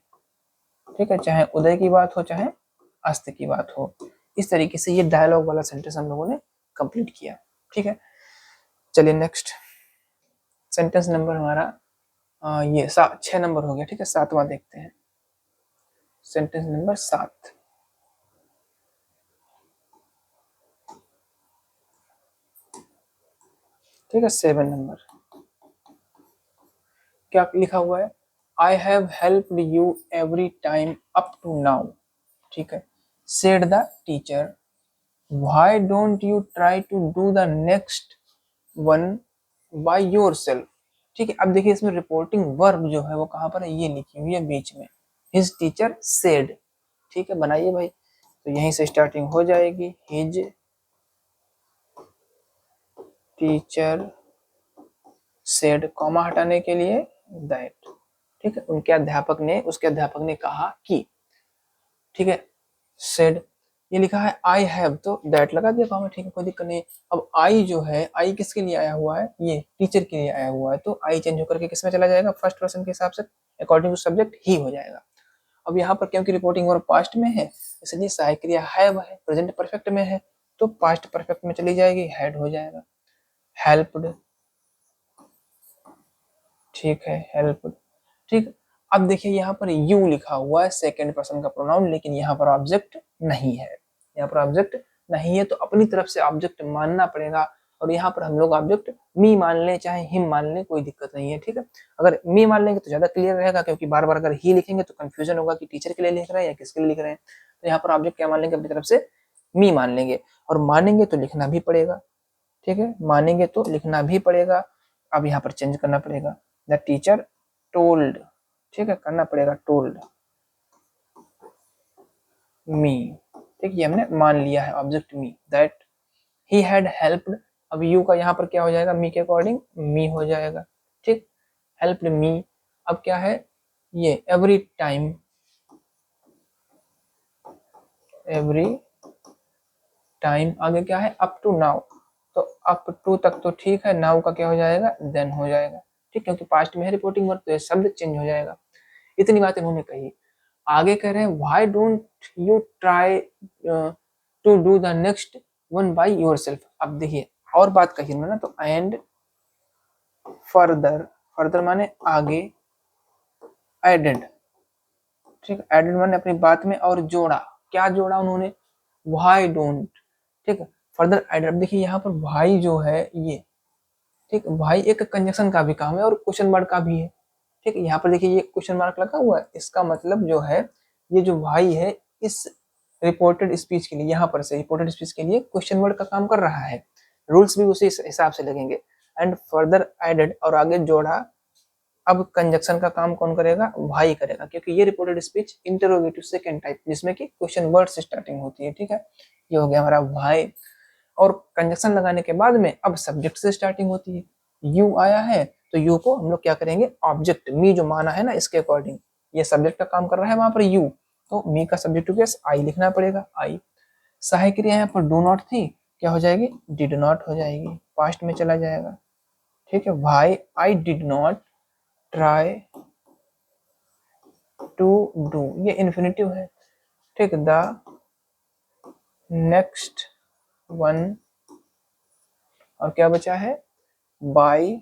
ठीक है, चाहे उदय की बात हो चाहे अस्त की बात हो। इस तरीके से ये डायलॉग वाला सेंटेंस हम लोगों ने कंप्लीट किया। ठीक है, चलिए नेक्स्ट सेंटेंस नंबर हमारा ये 6 नंबर हो गया। ठीक है, 7वां देखते हैं, सेंटेंस नंबर 7। ठीक है, 7 नंबर क्या लिखा हुआ है, I have helped you every time up to now. ठीक है, said the teacher, why don't you try to do the next one by yourself. ठीक है, अब देखिए इसमें रिपोर्टिंग वर्ब जो है वो कहाँ पर है, ये लिखी हुई है बीच में, हिज टीचर सेड। ठीक है, बनाइए भाई, तो यहीं से स्टार्टिंग हो जाएगी, हिज टीचर सेड, कॉमा हटाने के लिए दैट। ठीक है, उनके अध्यापक ने, उसके अध्यापक ने कहा कि। ठीक है, सेड, ये लिखा है आई हैव, तो दैट लगा दिया कॉमा। ठीक है, कोई दिक्कत नहीं। अब आई जो है, आई किसके लिए आया हुआ है, ये टीचर के लिए आया हुआ है, तो आई चेंज होकर के किस में चला जाएगा, फर्स्ट पर्सन के हिसाब से, अकॉर्डिंग टू सब्जेक्ट ही हो जाएगा। अब यहाँ पर क्योंकि रिपोर्टिंग वर्ब पास्ट में है, इसलिए सहायक क्रिया हैव है, प्रेजेंट परफेक्ट में है, तो पास्ट परफेक्ट में चली जाएगी, हैड हो जाएगा, हेल्प्ड। ठीक है, हेल्प्ड। ठीक, अब देखिए यहाँ पर यू लिखा हुआ है, सेकंड पर्सन का प्रोनाउन, लेकिन यहाँ पर ऑब्जेक्ट नहीं है, यहाँ पर ऑब्जेक्ट नहीं है, तो अपनी तरफ से ऑब्जेक्ट मानना पड़ेगा। और यहाँ पर हम लोग ऑब्जेक्ट मी मान लें चाहे हिम मान लें, कोई दिक्कत नहीं है। ठीक है, अगर मी मान लेंगे तो ज्यादा क्लियर रहेगा, क्योंकि बार बार अगर ही लिखेंगे तो कंफ्यूजन होगा कि टीचर के लिए लिख रहे हैं या किसके लिए लिख रहे हैं। तो यहाँ पर ऑब्जेक्ट क्या मान लेंगे, अपनी तरफ से मी मान लेंगे, और मानेंगे तो लिखना भी पड़ेगा। ठीक है, मानेंगे तो लिखना भी पड़ेगा। अब यहाँ पर चेंज करना पड़ेगा, द टीचर टोल्ड। ठीक है, करना पड़ेगा टोल्ड मी। ठीक, ये हमने मान लिया है object me, that he had helped. अब यू का यहाँ पर क्या हो जाएगा, मी के अकॉर्डिंग मी हो जाएगा। ठीक, हेल्प्ड मी, अब क्या है ये एवरी टाइम, एवरी टाइम, आगे क्या है अप टू नाउ, तो अप टू तक तो ठीक है, नाउ का क्या हो जाएगा देन हो जाएगा, ठीक, क्योंकि पास्ट में है रिपोर्टिंग वर्ब तो ये शब्द चेंज हो जाएगा। इतनी बात इन्होंने कही। आगे कह रहे हैं why don't you try to do the next one by yourself. अब देखिए और बात कही उन्होंने, तो एंड फर्दर, फर्दर माने आगे, एडेड, ठीक, एडेड माने अपनी बात में और जोड़ा, क्या जोड़ा उन्होंने, व्हाई डोंट, ठीक है, फर्दर एडेड। अब देखिए यहाँ पर भाई जो है ये, ठीक, भाई एक कंजक्शन का भी काम है और क्वेश्चन मार्क का भी है, ठीक है, यहाँ पर देखिए ये क्वेश्चन मार्क लगा हुआ है, इसका मतलब जो है ये जो भाई है इस रिपोर्टेड स्पीच के लिए, यहाँ पर से रिपोर्टेड स्पीच के लिए क्वेश्चन वर्ड का काम कर रहा है, रूल्स भी उसी हिसाब से लगेंगे। एंड फर्दर एडेड और आगे जोड़ा, अब कंजक्शन का काम कौन करेगा, भाई करेगा, क्योंकि ये reported speech interrogative second type जिसमें कि क्वेश्चन वर्ड से स्टार्टिंग होती है, ठीक है, ये हो गया हमारा भाई। और कंजक्शन लगाने के बाद में अब सब्जेक्ट से स्टार्टिंग होती है, यू आया है तो यू को हम लोग क्या करेंगे ऑब्जेक्ट, मी जो माना है ना इसके अकॉर्डिंग, ये सब्जेक्ट का काम कर रहा है वहां पर यू, तो मी का सब्जेक्ट टू केस आई लिखना पड़ेगा, आई। सहायक क्रिया यहाँ पर डू नॉट थी, क्या हो जाएगी डिड नॉट हो जाएगी, पास्ट में चला जाएगा, ठीक है, भाई I did not try to do, ये इन्फिनिटिव है, ठीक, द नेक्स्ट वन, और क्या बचा है बाय,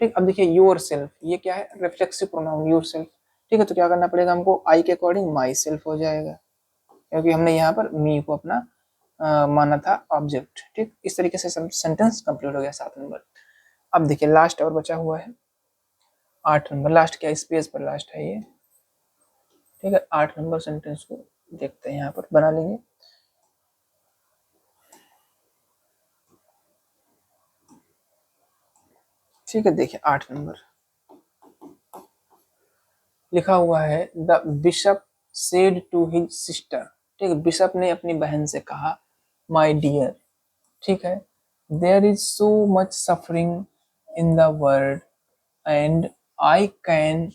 ठीक। अब देखिए योर सेल्फ, ये क्या है रिफ्लेक्सिव प्रोनाउन योर सेल्फ, ठीक है, तो क्या करना पड़ेगा हमको आई के अकॉर्डिंग माई सेल्फ हो जाएगा, क्योंकि हमने यहाँ पर मी को अपना माना था ऑब्जेक्ट, ठीक। इस तरीके से सेंटेंस कंप्लीट हो गया 7 नंबर। अब देखिए लास्ट और बचा हुआ है 8 नंबर, लास्ट क्या इस पेज पर लास्ट है ये, ठीक है, 8 नंबर सेंटेंस को देखते हैं, यहाँ पर बना लेंगे। ठीक है, देखिए 8 नंबर लिखा हुआ है the bishop said to his sister, ठीक है, बिशप ने अपनी बहन से कहा माय डियर, ठीक है, there is so much suffering in the world and I can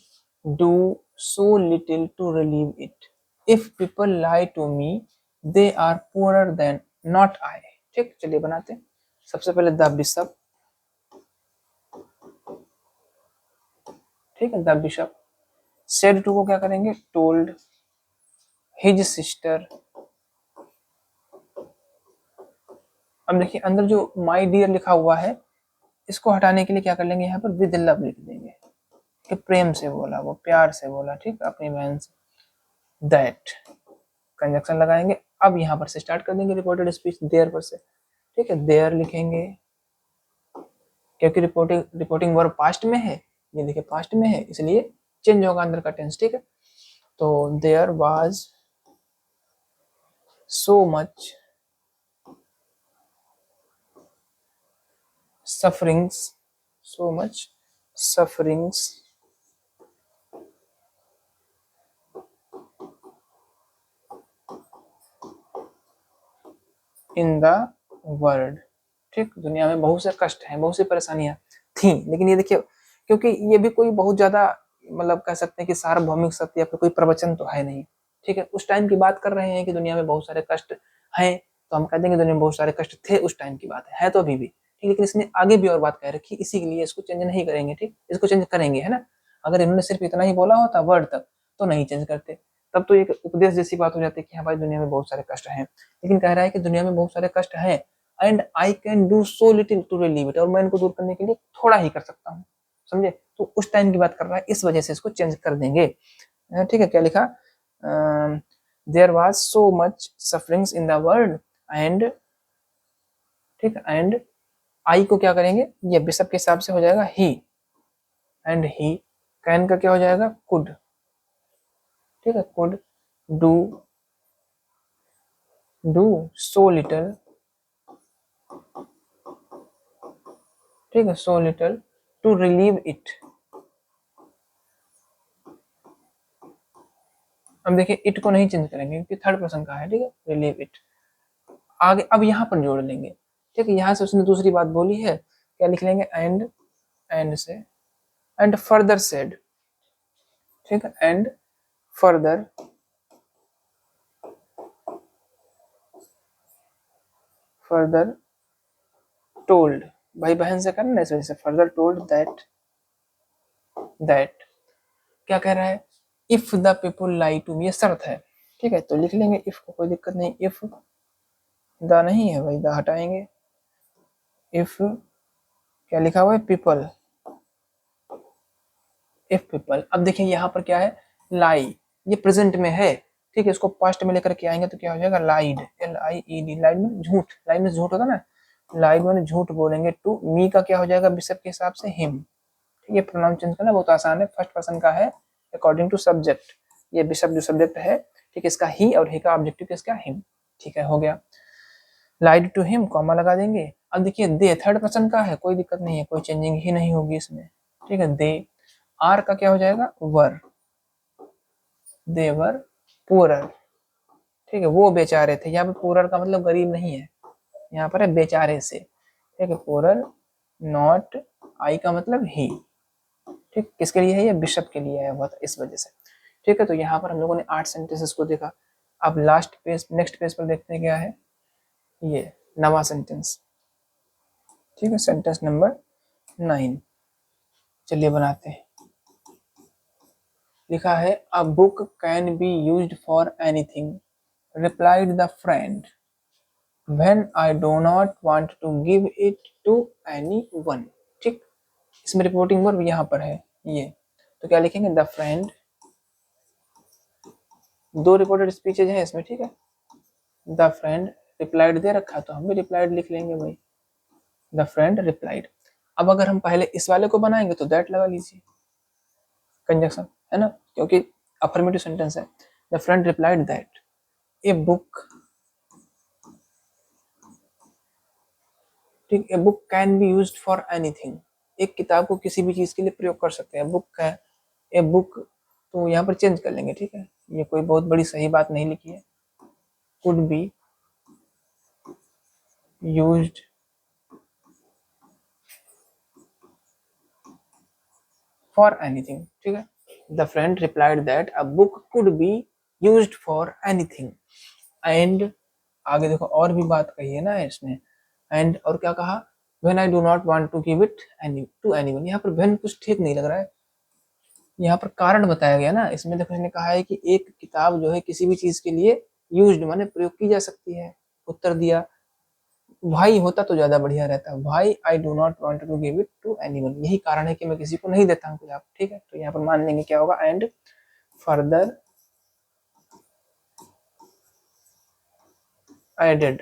do so little to relieve it, if people lie to me they are poorer than not I, ठीक, चलिए बनाते हैं। सबसे पहले द बिशप, ठीक है, द बिशप, सेड टू को क्या करेंगे टोल्ड, हिज सिस्टर, अब देखिए अंदर जो माय डियर लिखा हुआ है इसको हटाने के लिए क्या कर लेंगे यहाँ पर विद लव लिख देंगे, कि प्रेम से बोला, वो प्यार से बोला, ठीक, अपनी बहन से। दैट कंजक्शन लगाएंगे, अब यहाँ पर से स्टार्ट कर देंगे रिपोर्टेड स्पीच देयर पर से, ठीक है, देयर लिखेंगे क्योंकि रिपोर्टिंग वर्ब पास्ट में है, ये देखिए पास्ट में है इसलिए चेंज होगा अंदर का टेंस, ठीक है, तो there was so much sufferings, so much sufferings in the world, ठीक, दुनिया में बहुत से कष्ट हैं, बहुत सी परेशानियां थी, लेकिन ये देखिए क्योंकि ये भी कोई बहुत ज्यादा मतलब कह सकते हैं कि सार्वभौमिक सत्य या फिर कोई प्रवचन तो है नहीं, ठीक है, उस टाइम की बात कर रहे हैं कि दुनिया में बहुत सारे कष्ट हैं, तो हम कह देंगे दुनिया में बहुत सारे कष्ट थे, उस टाइम की बात है तो अभी भी, ठीक, लेकिन इसने आगे भी और बात कह रखी, इसी के लिए इसको चेंज नहीं करेंगे, ठीक, इसको चेंज करेंगे है ना, अगर इन्होंने सिर्फ इतना ही बोला होता वर्ड तक तो नहीं चेंज करते, तब तो एक उपदेश जैसी बात हो जाती है कि हाँ भाई दुनिया में बहुत सारे कष्ट हैं, लेकिन कह रहा है कि दुनिया में बहुत सारे कष्ट हैं and I can do so little to relieve it, और मैं इनको दूर करने के लिए थोड़ा ही कर सकता हूँ, समझे, तो उस टाइम की बात कर रहा है, इस वजह से इसको चेंज कर देंगे, ठीक है, क्या लिखा there was so much sufferings in the world and, ठीक, एंड आई को क्या करेंगे ये बिशप के हिसाब से हो जाएगा ही, एंड ही कैन का क्या हो जाएगा कुड, ठीक है, कुड डू सो लिटिल, ठीक है, so little to relieve it, अब देखिए इट को नहीं चेंज करेंगे क्योंकि थर्ड पर्सन का है, ठीक है, रिलीव इट, आगे अब यहाँ पर जोड़ लेंगे, ठीक है, यहाँ से उसने दूसरी बात बोली है, क्या लिख लेंगे एंड से एंड फर्दर सेड, ठीक है, एंड फर्दर टोल्ड, भाई बहन से करना इस वजह से, फर्दर टोल्ड दैट क्या कह रहा है, if the people lie to me, ये शर्त है, ठीक है, तो लिख लेंगे इफ को, कोई दिक्कत नहीं, इफ द नहीं है भाई, द हटाएंगे, इफ क्या लिखा हुआ है, पीपल, इफ पीपल। अब देखिए यहाँ पर क्या है, लाई, ये प्रेजेंट में है, ठीक है, इसको पास्ट में लेकर के आएंगे तो क्या हो जाएगा, लाइड, LIED, लाइड में झूठ, लाइड में झूठ होता ना, लाइड में झूठ बोलेंगे, टू मी का क्या हो जाएगा, बिशप के हिसाब से हिम, ठीक है, प्रोनाउन चेंज करना बहुत आसान है, फर्स्ट पर्सन का है अकॉर्डिंग टू सब्जेक्ट, ये बिशप जो सब्जेक्ट है, ठीक है, इसका ही और ही का ऑब्जेक्टिव किसका, हिम, ठीक है, हो गया, लाइड टू हिम, कॉमा लगा देंगे। अब देखिए दे थर्ड पर्सन का है, कोई दिक्कत नहीं है, कोई चेंजिंग ही नहीं होगी इसमें, ठीक है, दे, आर का क्या हो जाएगा, वर, देवर पुअरर, ठीक है, वो बेचारे थे, यहाँ पे पुअरर का मतलब गरीब नहीं है, यहाँ पर है बेचारे से, ठीक है, पुअरर, नॉट, आई का मतलब ही, ठीक, किसके लिए है, ये बिशप के लिए आया हुआ था इस वजह से, ठीक है, तो यहाँ पर हम लोगों ने 8 सेंटेंसेस को देखा। अब लास्ट पेज, नेक्स्ट पेज पर देखते हैं क्या है, ये नवा सेंटेंस, ठीक है, सेंटेंस नंबर 9, चलिए बनाते हैं। लिखा है, a book can be used for anything, replied the friend, when I do not want to give it to anyone, ठीक, इसमें रिपोर्टिंग वर्ब यहाँ पर है ये, तो क्या लिखेंगे, द फ्रेंड, दो रिपोर्टेड स्पीचेज हैं इसमें, ठीक है, द फ्रेंड रिप्लाइड दे रखा तो हम भी रिप्लाइड लिख लेंगे भाई, द फ्रेंड रिप्लाइड। अब अगर हम पहले इस वाले को बनाएंगे तो दैट लगा लीजिए, कंजक्शन है ना, क्योंकि अफर्मेटिव सेंटेंस है, the friend replied that a book, ठीक, a book can be used for anything, एक किताब को किसी भी चीज के लिए प्रयोग कर सकते हैं, बुक है, ए बुक, तो यहाँ पर चेंज कर लेंगे, ठीक है, ये कोई बहुत बड़ी सही बात नहीं लिखी है, could be used for anything, ठीक है, the friend replied that a book could be used for anything, and आगे देखो और भी बात कही है ना इसमें, एंड और क्या कहा, when I do not want to give it to anyone, यहाँ पर व्हेन कुछ ठीक नहीं लग रहा है, यहाँ पर कारण बताया गया ना, इसमें देखो इसने कहा है कि एक किताब जो है किसी भी चीज के लिए यूज्ड माने प्रयोग की जा सकती है, उत्तर दिया भाई होता तो ज्यादा बढ़िया रहता, भाई I do not want to give it to anyone, यही कारण है कि मैं किसी को नहीं देता हूँ किताब, ठीक है, तो यहाँ पर मान लेंगे क्या होगा, and further added,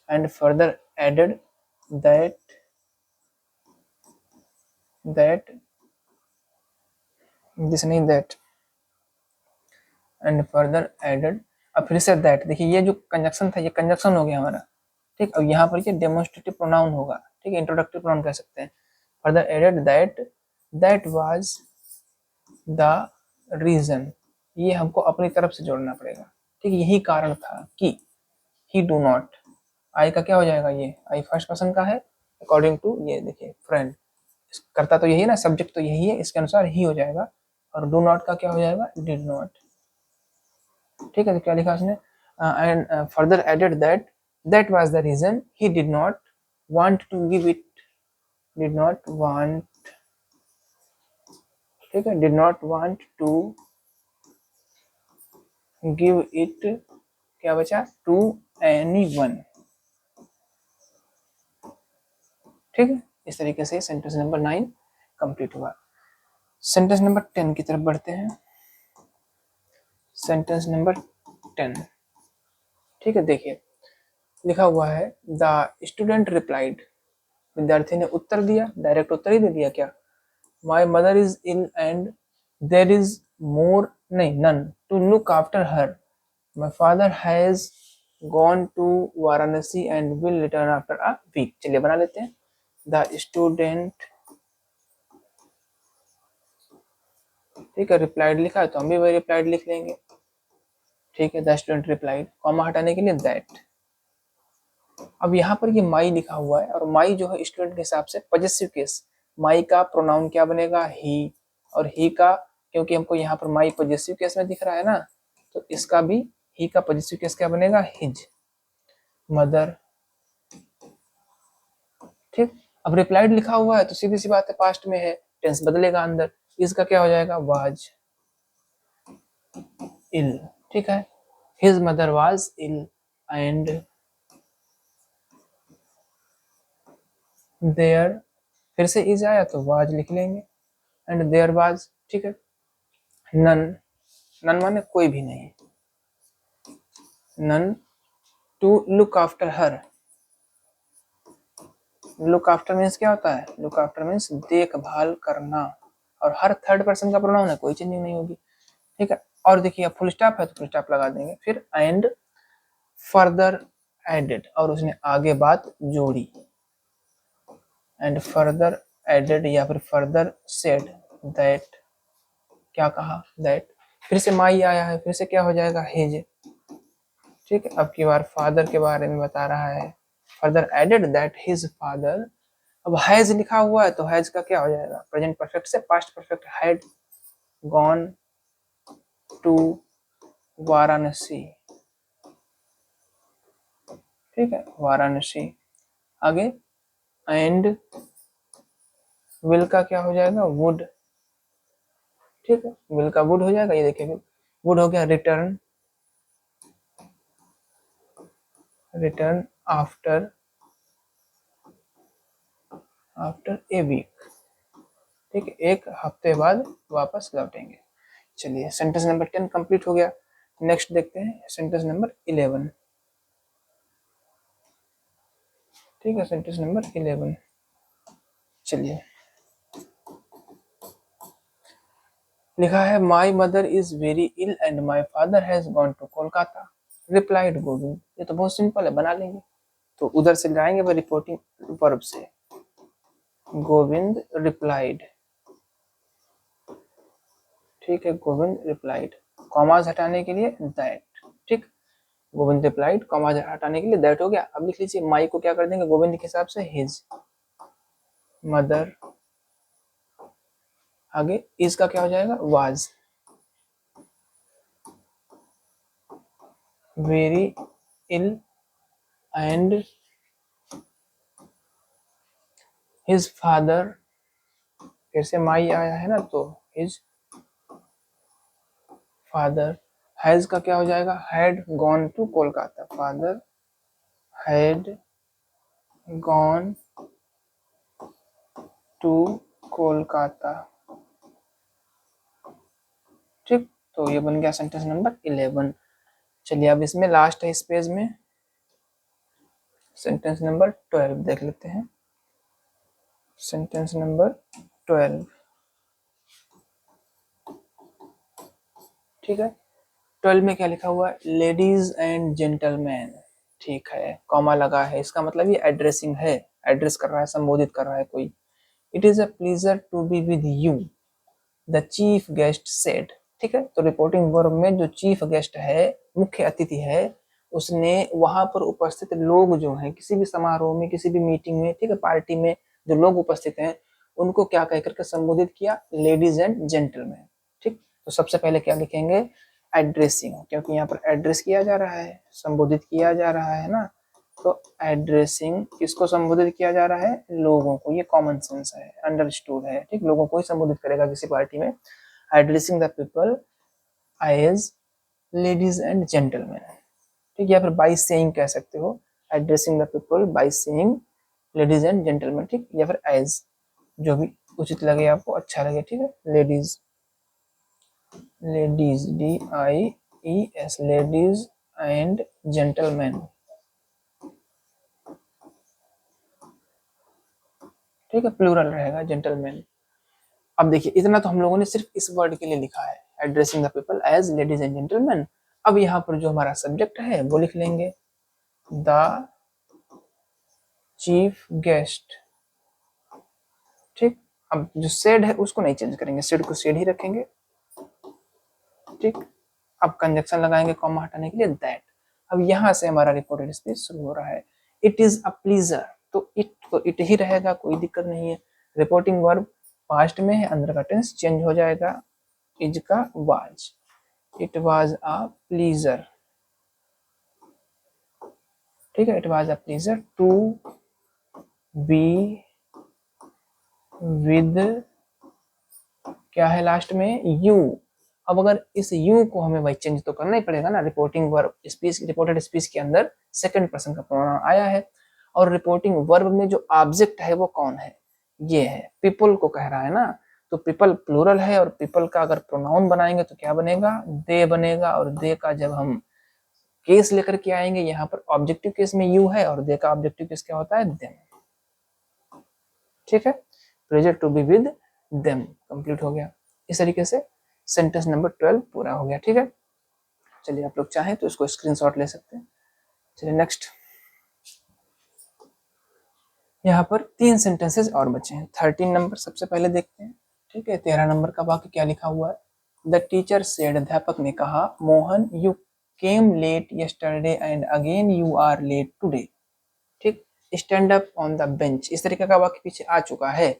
and further added that this नहीं दैट, एंड फर्दर एडेड, अब फिर से दैट, देखिए ये जो कंजक्शन था ये कंजक्शन हो गया हमारा, ठीक, अब यहाँ पर ये डेमोन्स्ट्रेटिव प्रोनाउन होगा, ठीक है, इंट्रोडक्टिव प्रोनाउन कह सकते हैं, further added that was the reason, ये हमको अपनी तरफ से जोड़ना पड़ेगा, ठीक, यही कारण था कि, ही डू नॉट, आई का क्या हो जाएगा, ये आई फर्स्ट पर्सन का है अकॉर्डिंग टू, ये देखिए फ्रेंड, करता तो यही है ना, सब्जेक्ट तो यही है, इसके अनुसार ही हो जाएगा, और डू नॉट का क्या हो जाएगा, डिड नॉट, ठीक है, तो क्या लिखा उसने, and further added that was the reason he did not want to give it, did not want, ठीक है, did not want to give it, क्या बचा, टू एनीवन, ठीक है, इस तरीके से सेंटेंस नंबर 9 कंप्लीट हुआ। सेंटेंस नंबर 10 की तरफ बढ़ते हैं, सेंटेंस नंबर 10, ठीक है, देखिए लिखा हुआ है, द स्टूडेंट रिप्लाइड, विद्यार्थी ने उत्तर दिया, डायरेक्ट उत्तर ही दे दिया क्या, my mother is ill and there is more नहीं none to look after her, my father has gone to Varanasi and will return after a week, चलिए बना लेते हैं, द स्टूडेंट, ठीक है, रिप्लाइड लिखा है तो हम भी वही रिप्लाइड लिख लेंगे, ठीक है, द स्टूडेंट रिप्लाइड, कॉमा हटाने के लिए दैट, अब यहाँ पर ये माई लिखा हुआ है और माई जो है स्टूडेंट के हिसाब से पॉजेसिव केस, माई का प्रोनाउन क्या बनेगा, ही, और ही का, क्योंकि हमको यहाँ पर माई पॉजिटिव केस में दिख रहा है ना, तो इसका भी ही का पॉजिटिव केस क्या बनेगा, हिज। मदर, ठीक। अब रिप्लाइड लिखा हुआ है तो सीधी सी बात है, पास्ट में है, टेंस बदलेगा अंदर, इसका क्या हो जाएगा, वाज इल, ठीक है। His mother was ill and there, फिर से इज आया तो वाज लिख लेंगे, एंड देयर वाज, ठीक है। नन, नन माने कोई भी नहीं, none to look after her. Look after means क्या होता है, लुक आफ्टर मीन्स देखभाल करना, और हर थर्ड पर्सन का प्रोनाउन है, कोई चेंजिंग नहीं होगी, ठीक है। और देखिए अब फुल स्टॉप है तो फुल स्टॉप लगा देंगे, फिर एंड फर्दर एडेड, और उसने आगे बात जोड़ी, एंड फर्दर एडेड या फिर फर्दर सेड दैट, क्या कहा, दैट, फिर से माई आया है, फिर से क्या हो जाएगा, हिज, ठीक है। अब की बार फादर के बारे में बता रहा है, further added that his father, अब हैज लिखा हुआ है तो हैज का क्या हो जाएगा, प्रेजेंट परफेक्ट से past perfect, had gone to Varanasi, ठीक है, वाराणसी। आगे एंड विल का क्या हो जाएगा, वुड, ठीक है, विल का वुड हो जाएगा, ये देखिए वुड हो गया, return, return after, after a week, ठीक है, एक हफ्ते बाद वापस लौटेंगे। चलिए सेंटेंस नंबर 10 कंप्लीट हो गया। नेक्स्ट देखते हैं सेंटेंस नंबर 11, ठीक है, सेंटेंस नंबर 11, चलिए लिखा है, my mother is very ill and my father has gone to Kolkata, replied Govind. ये तो बहुत सिंपल है, बना लेंगे, तो उधर से लाएंगे वो रिपोर्टिंग वर्ब से, गोविंद रिप्लाइड, ठीक है, गोविंद रिप्लाइड, कॉमाज हटाने के लिए दैट, ठीक, गोविंद रिप्लाइड, कॉमाज हटाने के लिए दैट हो गया। अब लिख लीजिए माई को क्या कर देंगे, गोविंद के हिसाब से हिज मदर, आगे इज का क्या हो जाएगा, was very ill and his father, फिर से माई आया है ना तो हिज फादर, हैज का क्या हो जाएगा, had gone to Kolkata, father had gone to Kolkata, ठीक। तो ये बन गया सेंटेंस नंबर 11। चलिए अब इसमें लास्ट है इस पेज में, सेंटेंस नंबर 12 देख लेते हैं, सेंटेंस नंबर 12, ठीक है। 12 में क्या लिखा हुआ है, लेडीज एंड जेंटलमैन, ठीक है, कॉमा लगा है, इसका मतलब ये एड्रेसिंग है, एड्रेस कर रहा है, संबोधित कर रहा है कोई। It is a pleasure to be with you, the chief guest said, ठीक है। तो रिपोर्टिंग वर्ब में जो चीफ गेस्ट है, मुख्य अतिथि है, उसने वहां पर उपस्थित लोग जो हैं, किसी भी समारोह में, किसी भी मीटिंग में, ठीक है, पार्टी में जो लोग उपस्थित हैं, उनको क्या कह करके संबोधित किया, लेडीज एंड जेंटलमैन, ठीक। तो सबसे पहले क्या लिखेंगे, एड्रेसिंग, क्योंकि यहाँ पर एड्रेस किया जा रहा है, संबोधित किया जा रहा है ना, तो एड्रेसिंग किसको संबोधित किया जा रहा है, लोगों को, ये कॉमन सेंस है, अंडरस्टूड है, ठीक, लोगों को ही संबोधित करेगा किसी पार्टी में, addressing the people as ladies and gentleman, ठीक, या फिर बाय सेइंग कह सकते हो, addressing the people by saying ladies and gentleman, ठीक, या फिर एज, जो भी उचित लगे आपको, अच्छा लगे, ठीक है, ladies, ladies DIES, ladies and gentleman, ठीक है, प्लूरल रहेगा जेंटलमैन। अब देखिए इतना तो हम लोगों ने सिर्फ इस वर्ड के लिए लिखा है, addressing the people as ladies and gentleman. अब यहाँ पर जो हमारा सब्जेक्ट है वो लिख लेंगे, द चीफ गेस्ट, ठीक। अब जो सेड है उसको नहीं चेंज करेंगे, सेड को सेड ही रखेंगे, ठीक। अब कंजक्शन लगाएंगे कॉमा हटाने के लिए, दैट। अब यहाँ से हमारा रिपोर्टेड स्पीच शुरू हो रहा है, इट इज अ प्लीजर, तो इट ही रहेगा, कोई दिक्कत नहीं है। रिपोर्टिंग वर्ब पास्ट में है, अंदर का टेंस चेंज हो जाएगा, इज का was, it was a pleasure, ठीक है, it was a pleasure to be with, क्या है लास्ट में, यू। अब अगर इस यू को हमें भाई चेंज तो करना ही पड़ेगा ना, reporting verb speech, reported speech के अंदर सेकंड पर्सन का प्रोनाउन आया है, और रिपोर्टिंग वर्ब में जो ऑब्जेक्ट है वो कौन है, ये है, पीपल को कह रहा है ना, तो पीपल प्लूरल है, और पीपल का अगर प्रोनाउन बनाएंगे तो क्या बनेगा, दे बनेगा, और दे का जब हम केस लेकर के आएंगे, यहाँ पर ऑब्जेक्टिव केस में यू है, और दे का ऑब्जेक्टिव केस क्या होता है, देम, ठीक है, pleasure to be with them complete हो गया। इस तरीके से सेंटेंस नंबर 12 पूरा हो गया, ठीक है। चलिए आप लोग चाहें तो इसको स्क्रीनशॉट ले सकते हैं। चलिए नेक्स्ट, यहाँ पर 3 सेंटेंसेस और बचे हैं। 13 नंबर सबसे पहले देखते हैं, ठीक है। 13 नंबर का वाक्य क्या लिखा हुआ है, द टीचर सेड, अध्यापक ने कहा, Mohan you came late yesterday and again you are late today, ठीक, stand up on the bench, इस तरीके का वाक्य पीछे आ चुका है,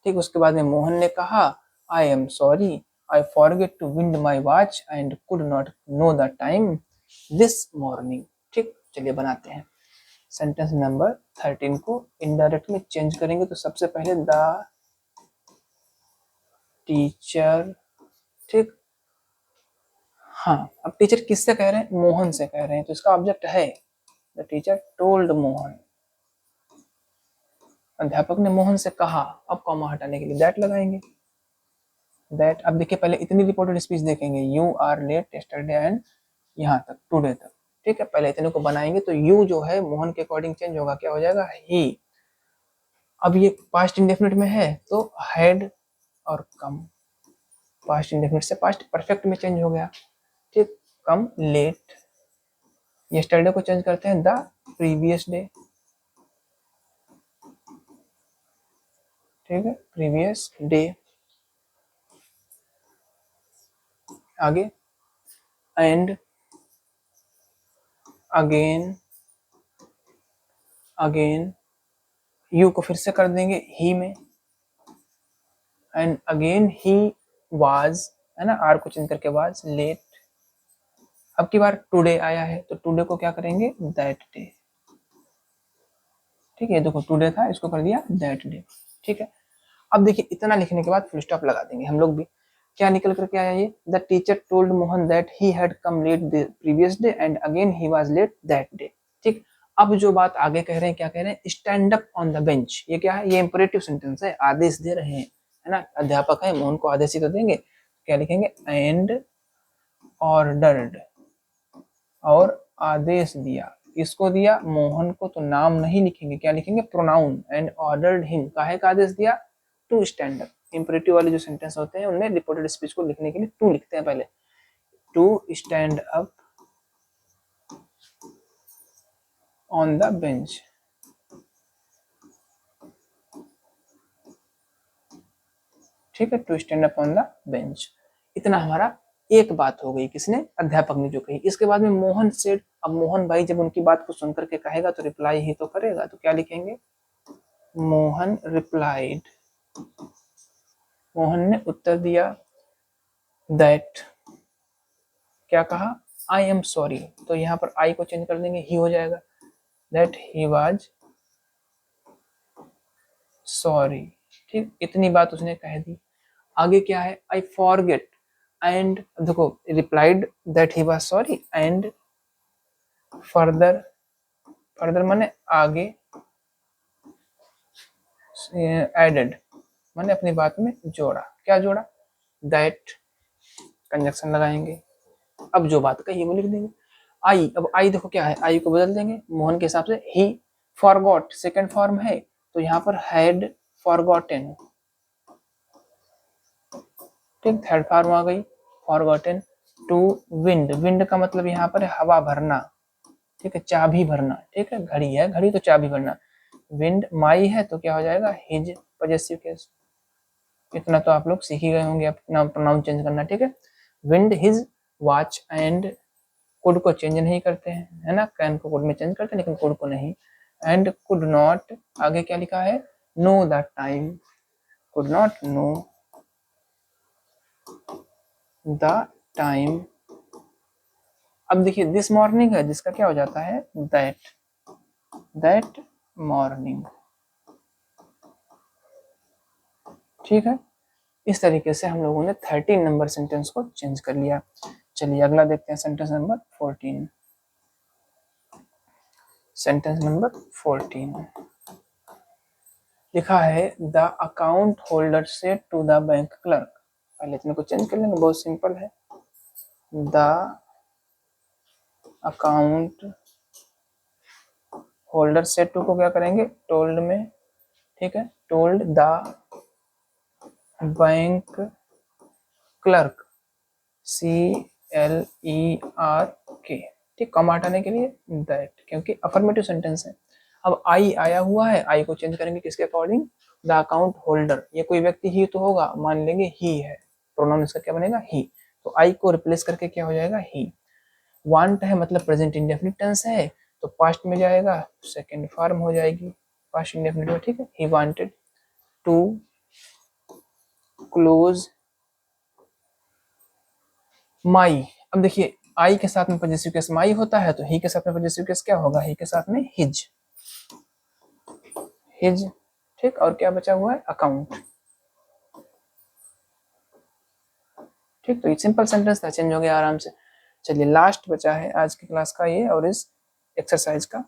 ठीक। उसके बाद में मोहन ने कहा, I am sorry, I forget to wind my watch and could not know the time this morning, ठीक। चलिए बनाते हैं। सेंटेंस नंबर 13 को इनडायरेक्ट में चेंज करेंगे, तो सबसे पहले द टीचर, ठीक, हाँ, अब टीचर किससे कह रहे हैं, मोहन से कह रहे हैं, तो इसका ऑब्जेक्ट है, द टीचर टोल्ड मोहन, अध्यापक ने मोहन से कहा, अब कॉमा हटाने के लिए दैट लगाएंगे, दैट। अब देखिए पहले इतनी रिपोर्टेड स्पीच देखेंगे, you are late yesterday and यहाँ तक टुडे तक, ठीक है, पहले इतने को बनाएंगे, तो यू जो है मोहन के अकॉर्डिंग चेंज होगा, क्या हो जाएगा, ही। अब ये पास्ट इंडेफिनिट में है तो हैड और कम, पास्ट इंडेफिनिट से पास्ट परफेक्ट में चेंज हो गया, ठीक, कम लेट, यस्टरडे को चेंज करते हैं द प्रीवियस डे, ठीक है, प्रीवियस डे। आगे एंड अगेन, अगेन यू को फिर से कर देंगे ही में, एंड अगेन ही वाज, है ना, आर को चेंज करके वाज लेट। अब की बार टुडे आया है, तो टुडे को क्या करेंगे, दैट डे, ठीक है, देखो टुडे था, इसको कर दिया दैट डे, ठीक है। अब देखिए इतना लिखने के बाद फुल स्टॉप लगा देंगे हम लोग भी, क्या निकल करके आया ये, the teacher told Mohan that he had come let the previous day and again he was let that day, ठीक। अब जो बात आगे कह रहे हैं, क्या कह रहे हैं, stand up on the bench, ये क्या है, ये इंपरेटिव सेंटेंस है, आदेश दे रहे हैं, है ना, अध्यापक है, मोहन को आदेश ही तो देंगे, क्या लिखेंगे, एंड ऑर्डर्ड, और आदेश दिया, इसको दिया मोहन को, तो नाम नहीं लिखेंगे, क्या लिखेंगे, प्रोनाउन, एंड ऑर्डर्ड हिम, काहे का आदेश दिया, टू स्टैंड अप। इंपरेटिव वाले जो सेंटेंस होते हैं उनमें रिपोर्टेड स्पीच को लिखने के लिए टू लिखते हैं पहले, to stand up on the bench, ठीक है, to stand up on the bench. इतना हमारा एक बात हो गई, किसने, अध्यापक ने जो कही। इसके बाद में मोहन सेड, अब मोहन भाई जब उनकी बात को सुनकर के कहेगा तो रिप्लाई ही तो करेगा, तो क्या लिखेंगे, मोहन रिप्लाइड, मोहन ने उत्तर दिया, दैट, क्या कहा, आई एम सॉरी, तो यहाँ पर आई को चेंज कर देंगे, ही हो जाएगा, दैट ही वाज सॉरी, ठीक, इतनी बात उसने कह दी। आगे क्या है, आई फॉरगेट, एंड देखो replied that he was sorry, and further, further माने आगे, एडेड माने अपनी बात में जोड़ा, क्या जोड़ा, दैट, कंजक्शन लगाएंगे, अब जो बात कही वो लिख देंगे। आई, अब आई देखो क्या है, आई को बदल देंगे मोहन के हिसाब से, ही फॉरगॉट सेकंड फॉर्म है, तो यहाँ पर हैड फॉरगॉटन, ठीक, थर्ड फॉर्म आ गई, फॉरगॉटन, टू विंड, विंड का मतलब यहाँ पर हवा भरना, ठीक है, चाबी भरना, ठीक है, घड़ी है, घड़ी तो चाबी भरना, विंड माई है तो क्या हो जाएगा, हिज, पॉजेसिव केस। इतना तो आप लोग सीख ही गए होंगे अपना प्रोनाउन चेंज करना, ठीक है, wind his watch, and could को चेंज नहीं करते हैं, है ना, कैन को कुड में चेंज करते हैं लेकिन कुड को नहीं, एंड कुड नॉट, आगे क्या लिखा है, no the time, could not know the time। अब देखिए दिस मॉर्निंग है, जिसका क्या हो जाता है दैट मॉर्निंग। ठीक है, इस तरीके से हम लोगों ने 13 नंबर सेंटेंस को चेंज कर लिया। चलिए अगला देखते हैं, सेंटेंस नंबर 14। सेंटेंस नंबर 14 लिखा है the account holder said to the bank clerk. पहले इतने को चेंज कर लेंगे, बहुत सिंपल है। The account holder said to को क्या करेंगे, टोल्ड में। ठीक है, told the bank clerk, CLERK। ठीक, कॉमा हटाने के लिए दैट, क्योंकि अफर्मेटिव सेंटेंस है। अब आई आया हुआ है, आई को चेंज करेंगे किसके अकॉर्डिंग, द अकाउंट होल्डर। ये कोई व्यक्ति ही तो होगा, मान लेंगे ही है, प्रोनाउन इसका क्या बनेगा, ही। तो आई को रिप्लेस करके क्या हो जाएगा, ही। वांट है मतलब प्रेजेंट इंडेफिनिट टेंस है, तो पास्ट में जाएगा, सेकंड फॉर्म हो जाएगी पास्ट इंडेफिनिट में। ठीक है, he wanted to close my. अब देखिए आई के साथ में पॉजेसिव केस माई होता है, तो ही के साथ में पॉजेसिव केस क्या होगा, ही के साथ में हिज। ठीक, और क्या बचा हुआ है, अकाउंट। ठीक, तो ये सिंपल सेंटेंस था, चेंज हो गया आराम से। चलिए लास्ट बचा है आज की क्लास का ये, और इस एक्सरसाइज का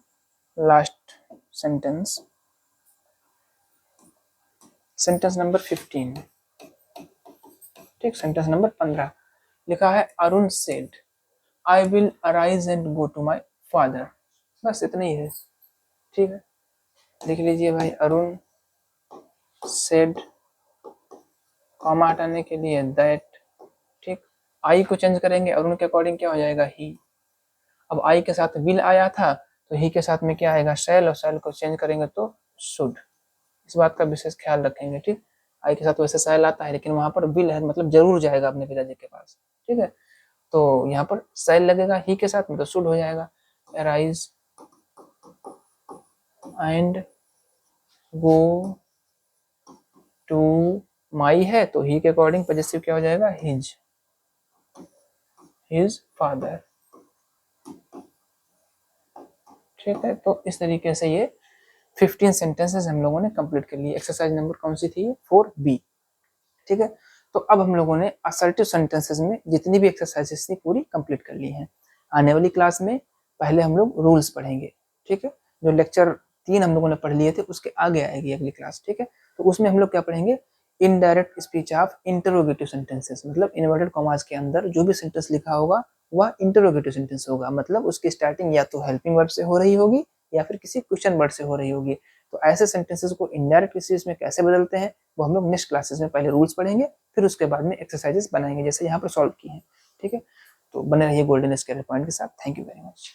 लास्ट सेंटेंस, सेंटेंस नंबर 15। ठीक, सेंटेंस नंबर 15 लिखा है Arun said I will arise and go to my father. बस इतना ही है। ठीक है, लिख लीजिए भाई, अरुण सेड, कॉमा हटाने के लिए दैट। ठीक, आई को चेंज करेंगे, अरुण के अकॉर्डिंग क्या हो जाएगा, ही। अब आई के साथ विल आया था, तो ही के साथ में क्या आएगा, शैल, और शैल को चेंज करेंगे तो शुड। इस बात का विशेष ख्याल रखेंगे। ठीक, आई के साथ वैसे शैल आता है, लेकिन वहां पर विल है, मतलब जरूर जाएगा अपने पिताजी के पास। ठीक है, तो यहाँ पर शैल लगेगा ही के साथ में, तो शुड हो जाएगा। Arise and go to my है, तो ही के अकॉर्डिंग पॉजेसिव क्या हो जाएगा, हिज फादर। ठीक है, तो इस तरीके से ये 15 सेंटेंसेस हम लोगों ने कंप्लीट कर लिए। एक्सरसाइज नंबर कौन सी थी, 4B। ठीक है, तो अब हम लोगों ने असर्टिव सेंटेंसेस में जितनी भी एक्सरसाइजेस थी पूरी कंप्लीट कर ली हैं। आने वाली क्लास में पहले हम लोग रूल्स पढ़ेंगे। ठीक है, जो लेक्चर 3 हम लोगों ने पढ़ लिए थे उसके आगे आएगी अगली क्लास। ठीक है, तो उसमें हम लोग क्या पढ़ेंगे, indirect speech of interrogative sentences, मतलब इन्वर्टेड कॉमास के अंदर जो भी सेंटेंस लिखा होगा वह इंटरोगेटिव सेंटेंस होगा, मतलब उसकी स्टार्टिंग या तो हेल्पिंग वर्ब से हो रही होगी या फिर किसी क्वेश्चन वर्ड से हो रही होगी। तो ऐसे सेंटेंसेस को इनडायरेक्ट स्पीच में कैसे बदलते हैं वो हम लोग नेक्स्ट क्लासेस में पहले रूल्स पढ़ेंगे, फिर उसके बाद में एक्सरसाइजेस बनाएंगे जैसे यहाँ पर सॉल्व की हैं। ठीक है, तो बने रहिए गोल्डन स्केलर पॉइंट के साथ। Thank you very much.